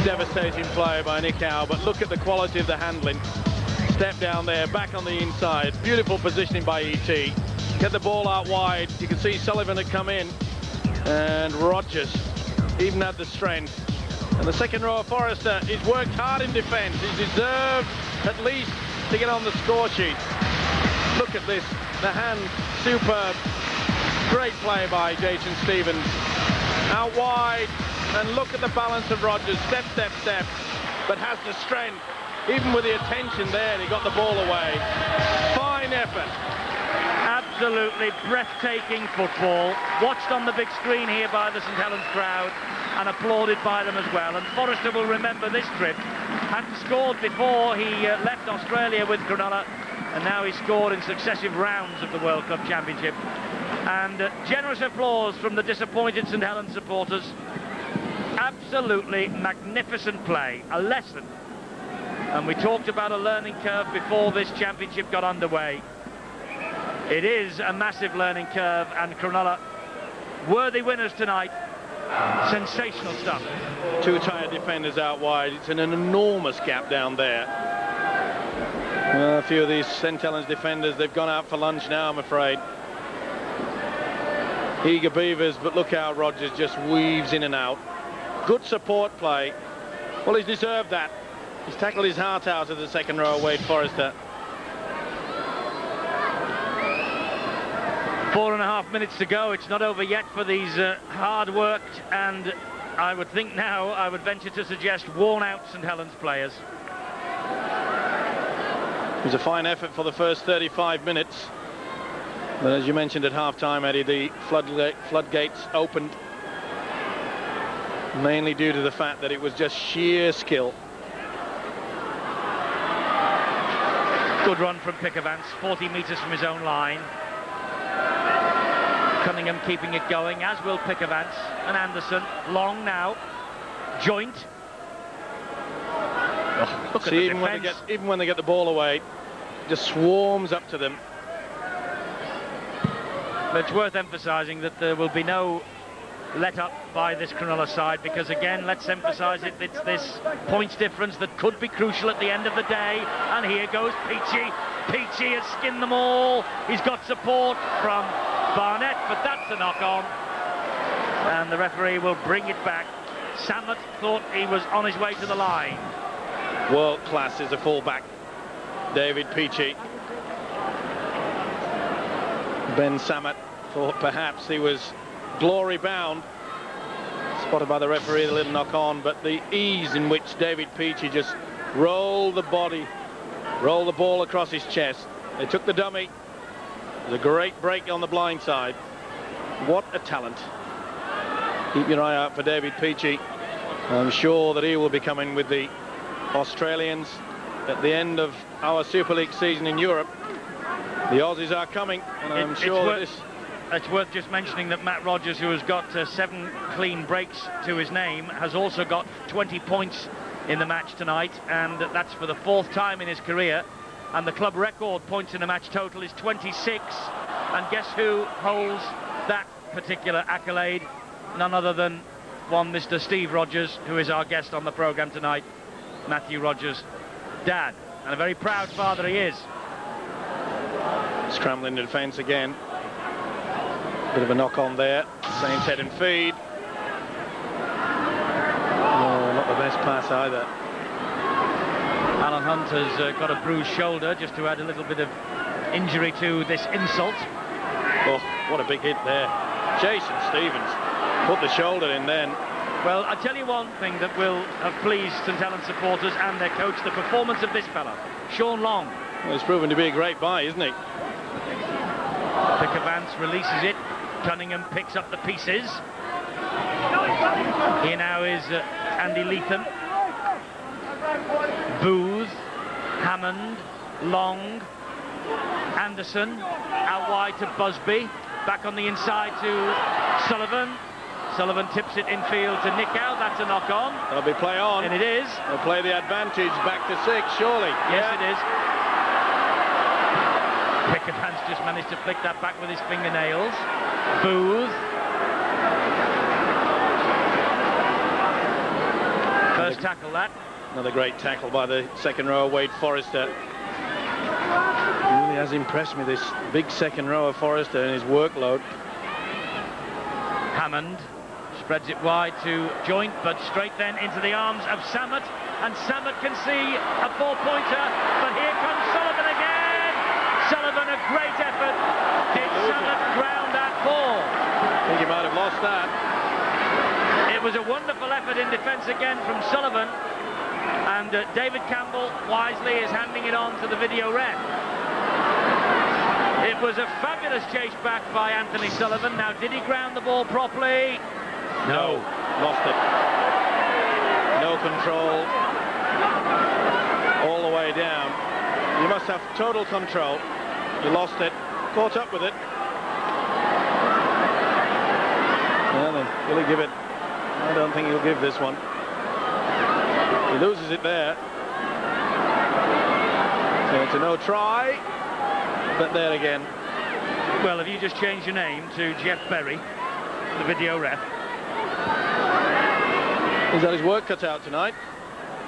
Devastating play by Nick Howe, but look at the quality of the handling. Step down there, back on the inside. Beautiful positioning by E.T. Get the ball out wide. You can see Sullivan had come in. And Rogers even had the strength. And the second row of Forrester, he's worked hard in defence. He deserved at least to get on the score sheet. Look at this. The hand, superb. Great play by Jason Stevens. Out wide, and look at the balance of Rogers. Step, step, step, but has the strength. Even with the attention there, he got the ball away. Fine effort. Absolutely breathtaking football. Watched on the big screen here by the St Helens crowd and applauded by them as well. And Forrester will remember this trip. Hadn't scored before he left Australia with Cronnulla, and now he's scored in successive rounds of the World Cup Championship. And generous applause from the disappointed St Helens supporters. Absolutely magnificent play, a lesson. And we talked about a learning curve before this championship got underway. It is a massive learning curve, and Cronnulla worthy winners tonight. Sensational stuff. Two tired defenders out wide. It's an enormous gap down there. Well, a few of these St Helens defenders, they've gone out for lunch now, I'm afraid. Eager beavers, but look how Rogers just weaves in and out. Good support play. Well, he's deserved that. He's tackled his heart out of the second row, Wade Forrester. 4.5 minutes to go. It's not over yet for these hard-worked and I would think now, I would venture to suggest, worn-out St Helens players. It was a fine effort for the first 35 minutes. But as you mentioned at half-time, Eddie, the floodgates opened. Mainly due to the fact that it was just sheer skill. Good run from Pickavance, 40 metres from his own line. Cunningham keeping it going, as will Pickavance and Anderson. Long now. Joint. Oh, look See, at the defence. even when they get the ball away, it just swarms up to them. But it's worth emphasising that there will be no let up by this Cronnulla side, because again, let's emphasise it, it's this points difference that could be crucial at the end of the day. And here goes Peachy. Peachy has skinned them all. He's got support from Barnett, but that's a knock-on. And the referee will bring it back. Samet thought he was on his way to the line. World class is a fullback, David Peachy. Ben Samet thought perhaps he was glory bound. Spotted by the referee, the little knock on, but the ease in which David Peachy just rolled the ball across his chest. They took the dummy. It was a great break on the blind side. What a talent. Keep your eye out for David Peachy. I'm sure that he will be coming with the Australians at the end of our Super League season in Europe. The Aussies are coming, and I'm sure that it's worth just mentioning that Matt Rogers, who has got 7 clean breaks to his name, has also got 20 points in the match tonight, and that's for the 4th time in his career. And the club record points in a match total is 26. And guess who holds that particular accolade? None other than one Mr. Steve Rogers, who is our guest on the programme tonight, Matthew Rogers' dad. And a very proud father he is. Scrambling to defence again. Bit of a knock on there. Saints head and feed. Oh, not the best pass either. Alan Hunt has got a bruised shoulder, just to add a little bit of injury to this insult. Oh, what a big hit there. Jason Stevens put the shoulder in then. Well, I tell you one thing that will have pleased St Helens supporters and their coach, the performance of this fella, Sean Long. Well, he's proven to be a great buy, isn't he? Pickavance releases it. Cunningham picks up the pieces. Here now is Andy Leatham. Booth, Hammond, Long, Anderson, out wide to Busby. Back on the inside to Sullivan. Sullivan tips it infield to Nickow. That's a knock-on. That'll be play on. And it is. They'll play the advantage back to 6, surely. Yes, it is. Pickavance just managed to flick that back with his fingernails. Booth. First tackle, that. Another great tackle by the second row, Wade Forrester. Really has impressed me, this big second row of Forrester and his workload. Hammond spreads it wide to Joint, but straight then into the arms of Samet, and Samet can see a 4-pointer, but here comes Sullivan again. Sullivan, a great effort. Did Samet ground that ball? I think he might have lost that. It was a wonderful effort in defence again from Sullivan, and David Campbell wisely is handing it on to the video ref. It was a fabulous chase back by Anthony Sullivan. Now, did he ground the ball properly? No. Lost it. No control. All the way down. You must have total control. You lost it. Caught up with it. Well, then, will he give it? I don't think he'll give this one. He loses it there. So it's a no try. But there again. Well, have you just changed your name to Jeff Berry, the video ref? He's got his work cut out tonight.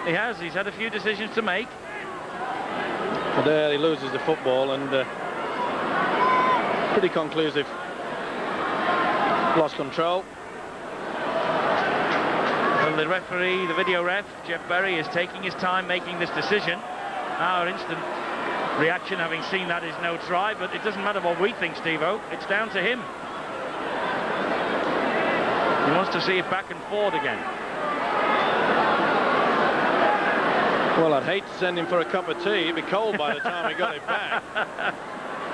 He has. He's had a few decisions to make. But there he loses the football, and pretty conclusive. Lost control. Well, the referee, the video ref, Jeff Berry, is taking his time making this decision. Our instant reaction, having seen that, is no try, but it doesn't matter what we think, Steve-O. It's down to him. He wants to see it back and forward again. Well, I'd hate to send him for a cup of tea. It'd be cold by the time he got it back.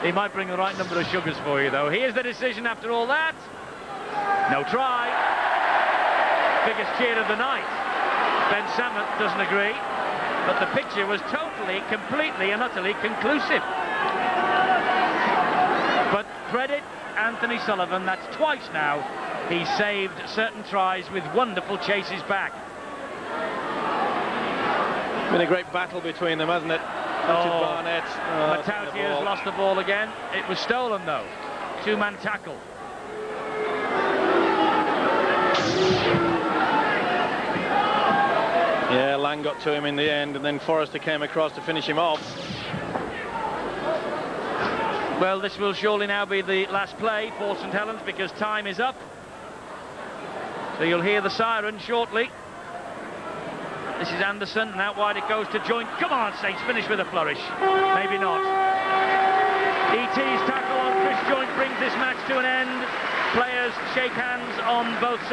He might bring the right number of sugars for you, though. Here's the decision after all that. No try. Biggest cheer of the night. Ben Samet doesn't agree, but the picture was totally, completely and utterly conclusive. But credit Anthony Sullivan, that's twice now he saved certain tries with wonderful chases back. Been a great battle between them, hasn't it? Barnett. Matautia has lost the ball again. It was stolen, though. Two-man tackle. Yeah, Lang got to him in the end, and then Forrester came across to finish him off. Well, this will surely now be the last play for St Helens, because time is up. So you'll hear the siren shortly. This is Anderson, and out wide it goes to Joint. Come on, Saints, finish with a flourish. Maybe not. E.T.'s tackle on Chris Joint brings this match to an end. Players shake hands on both sides.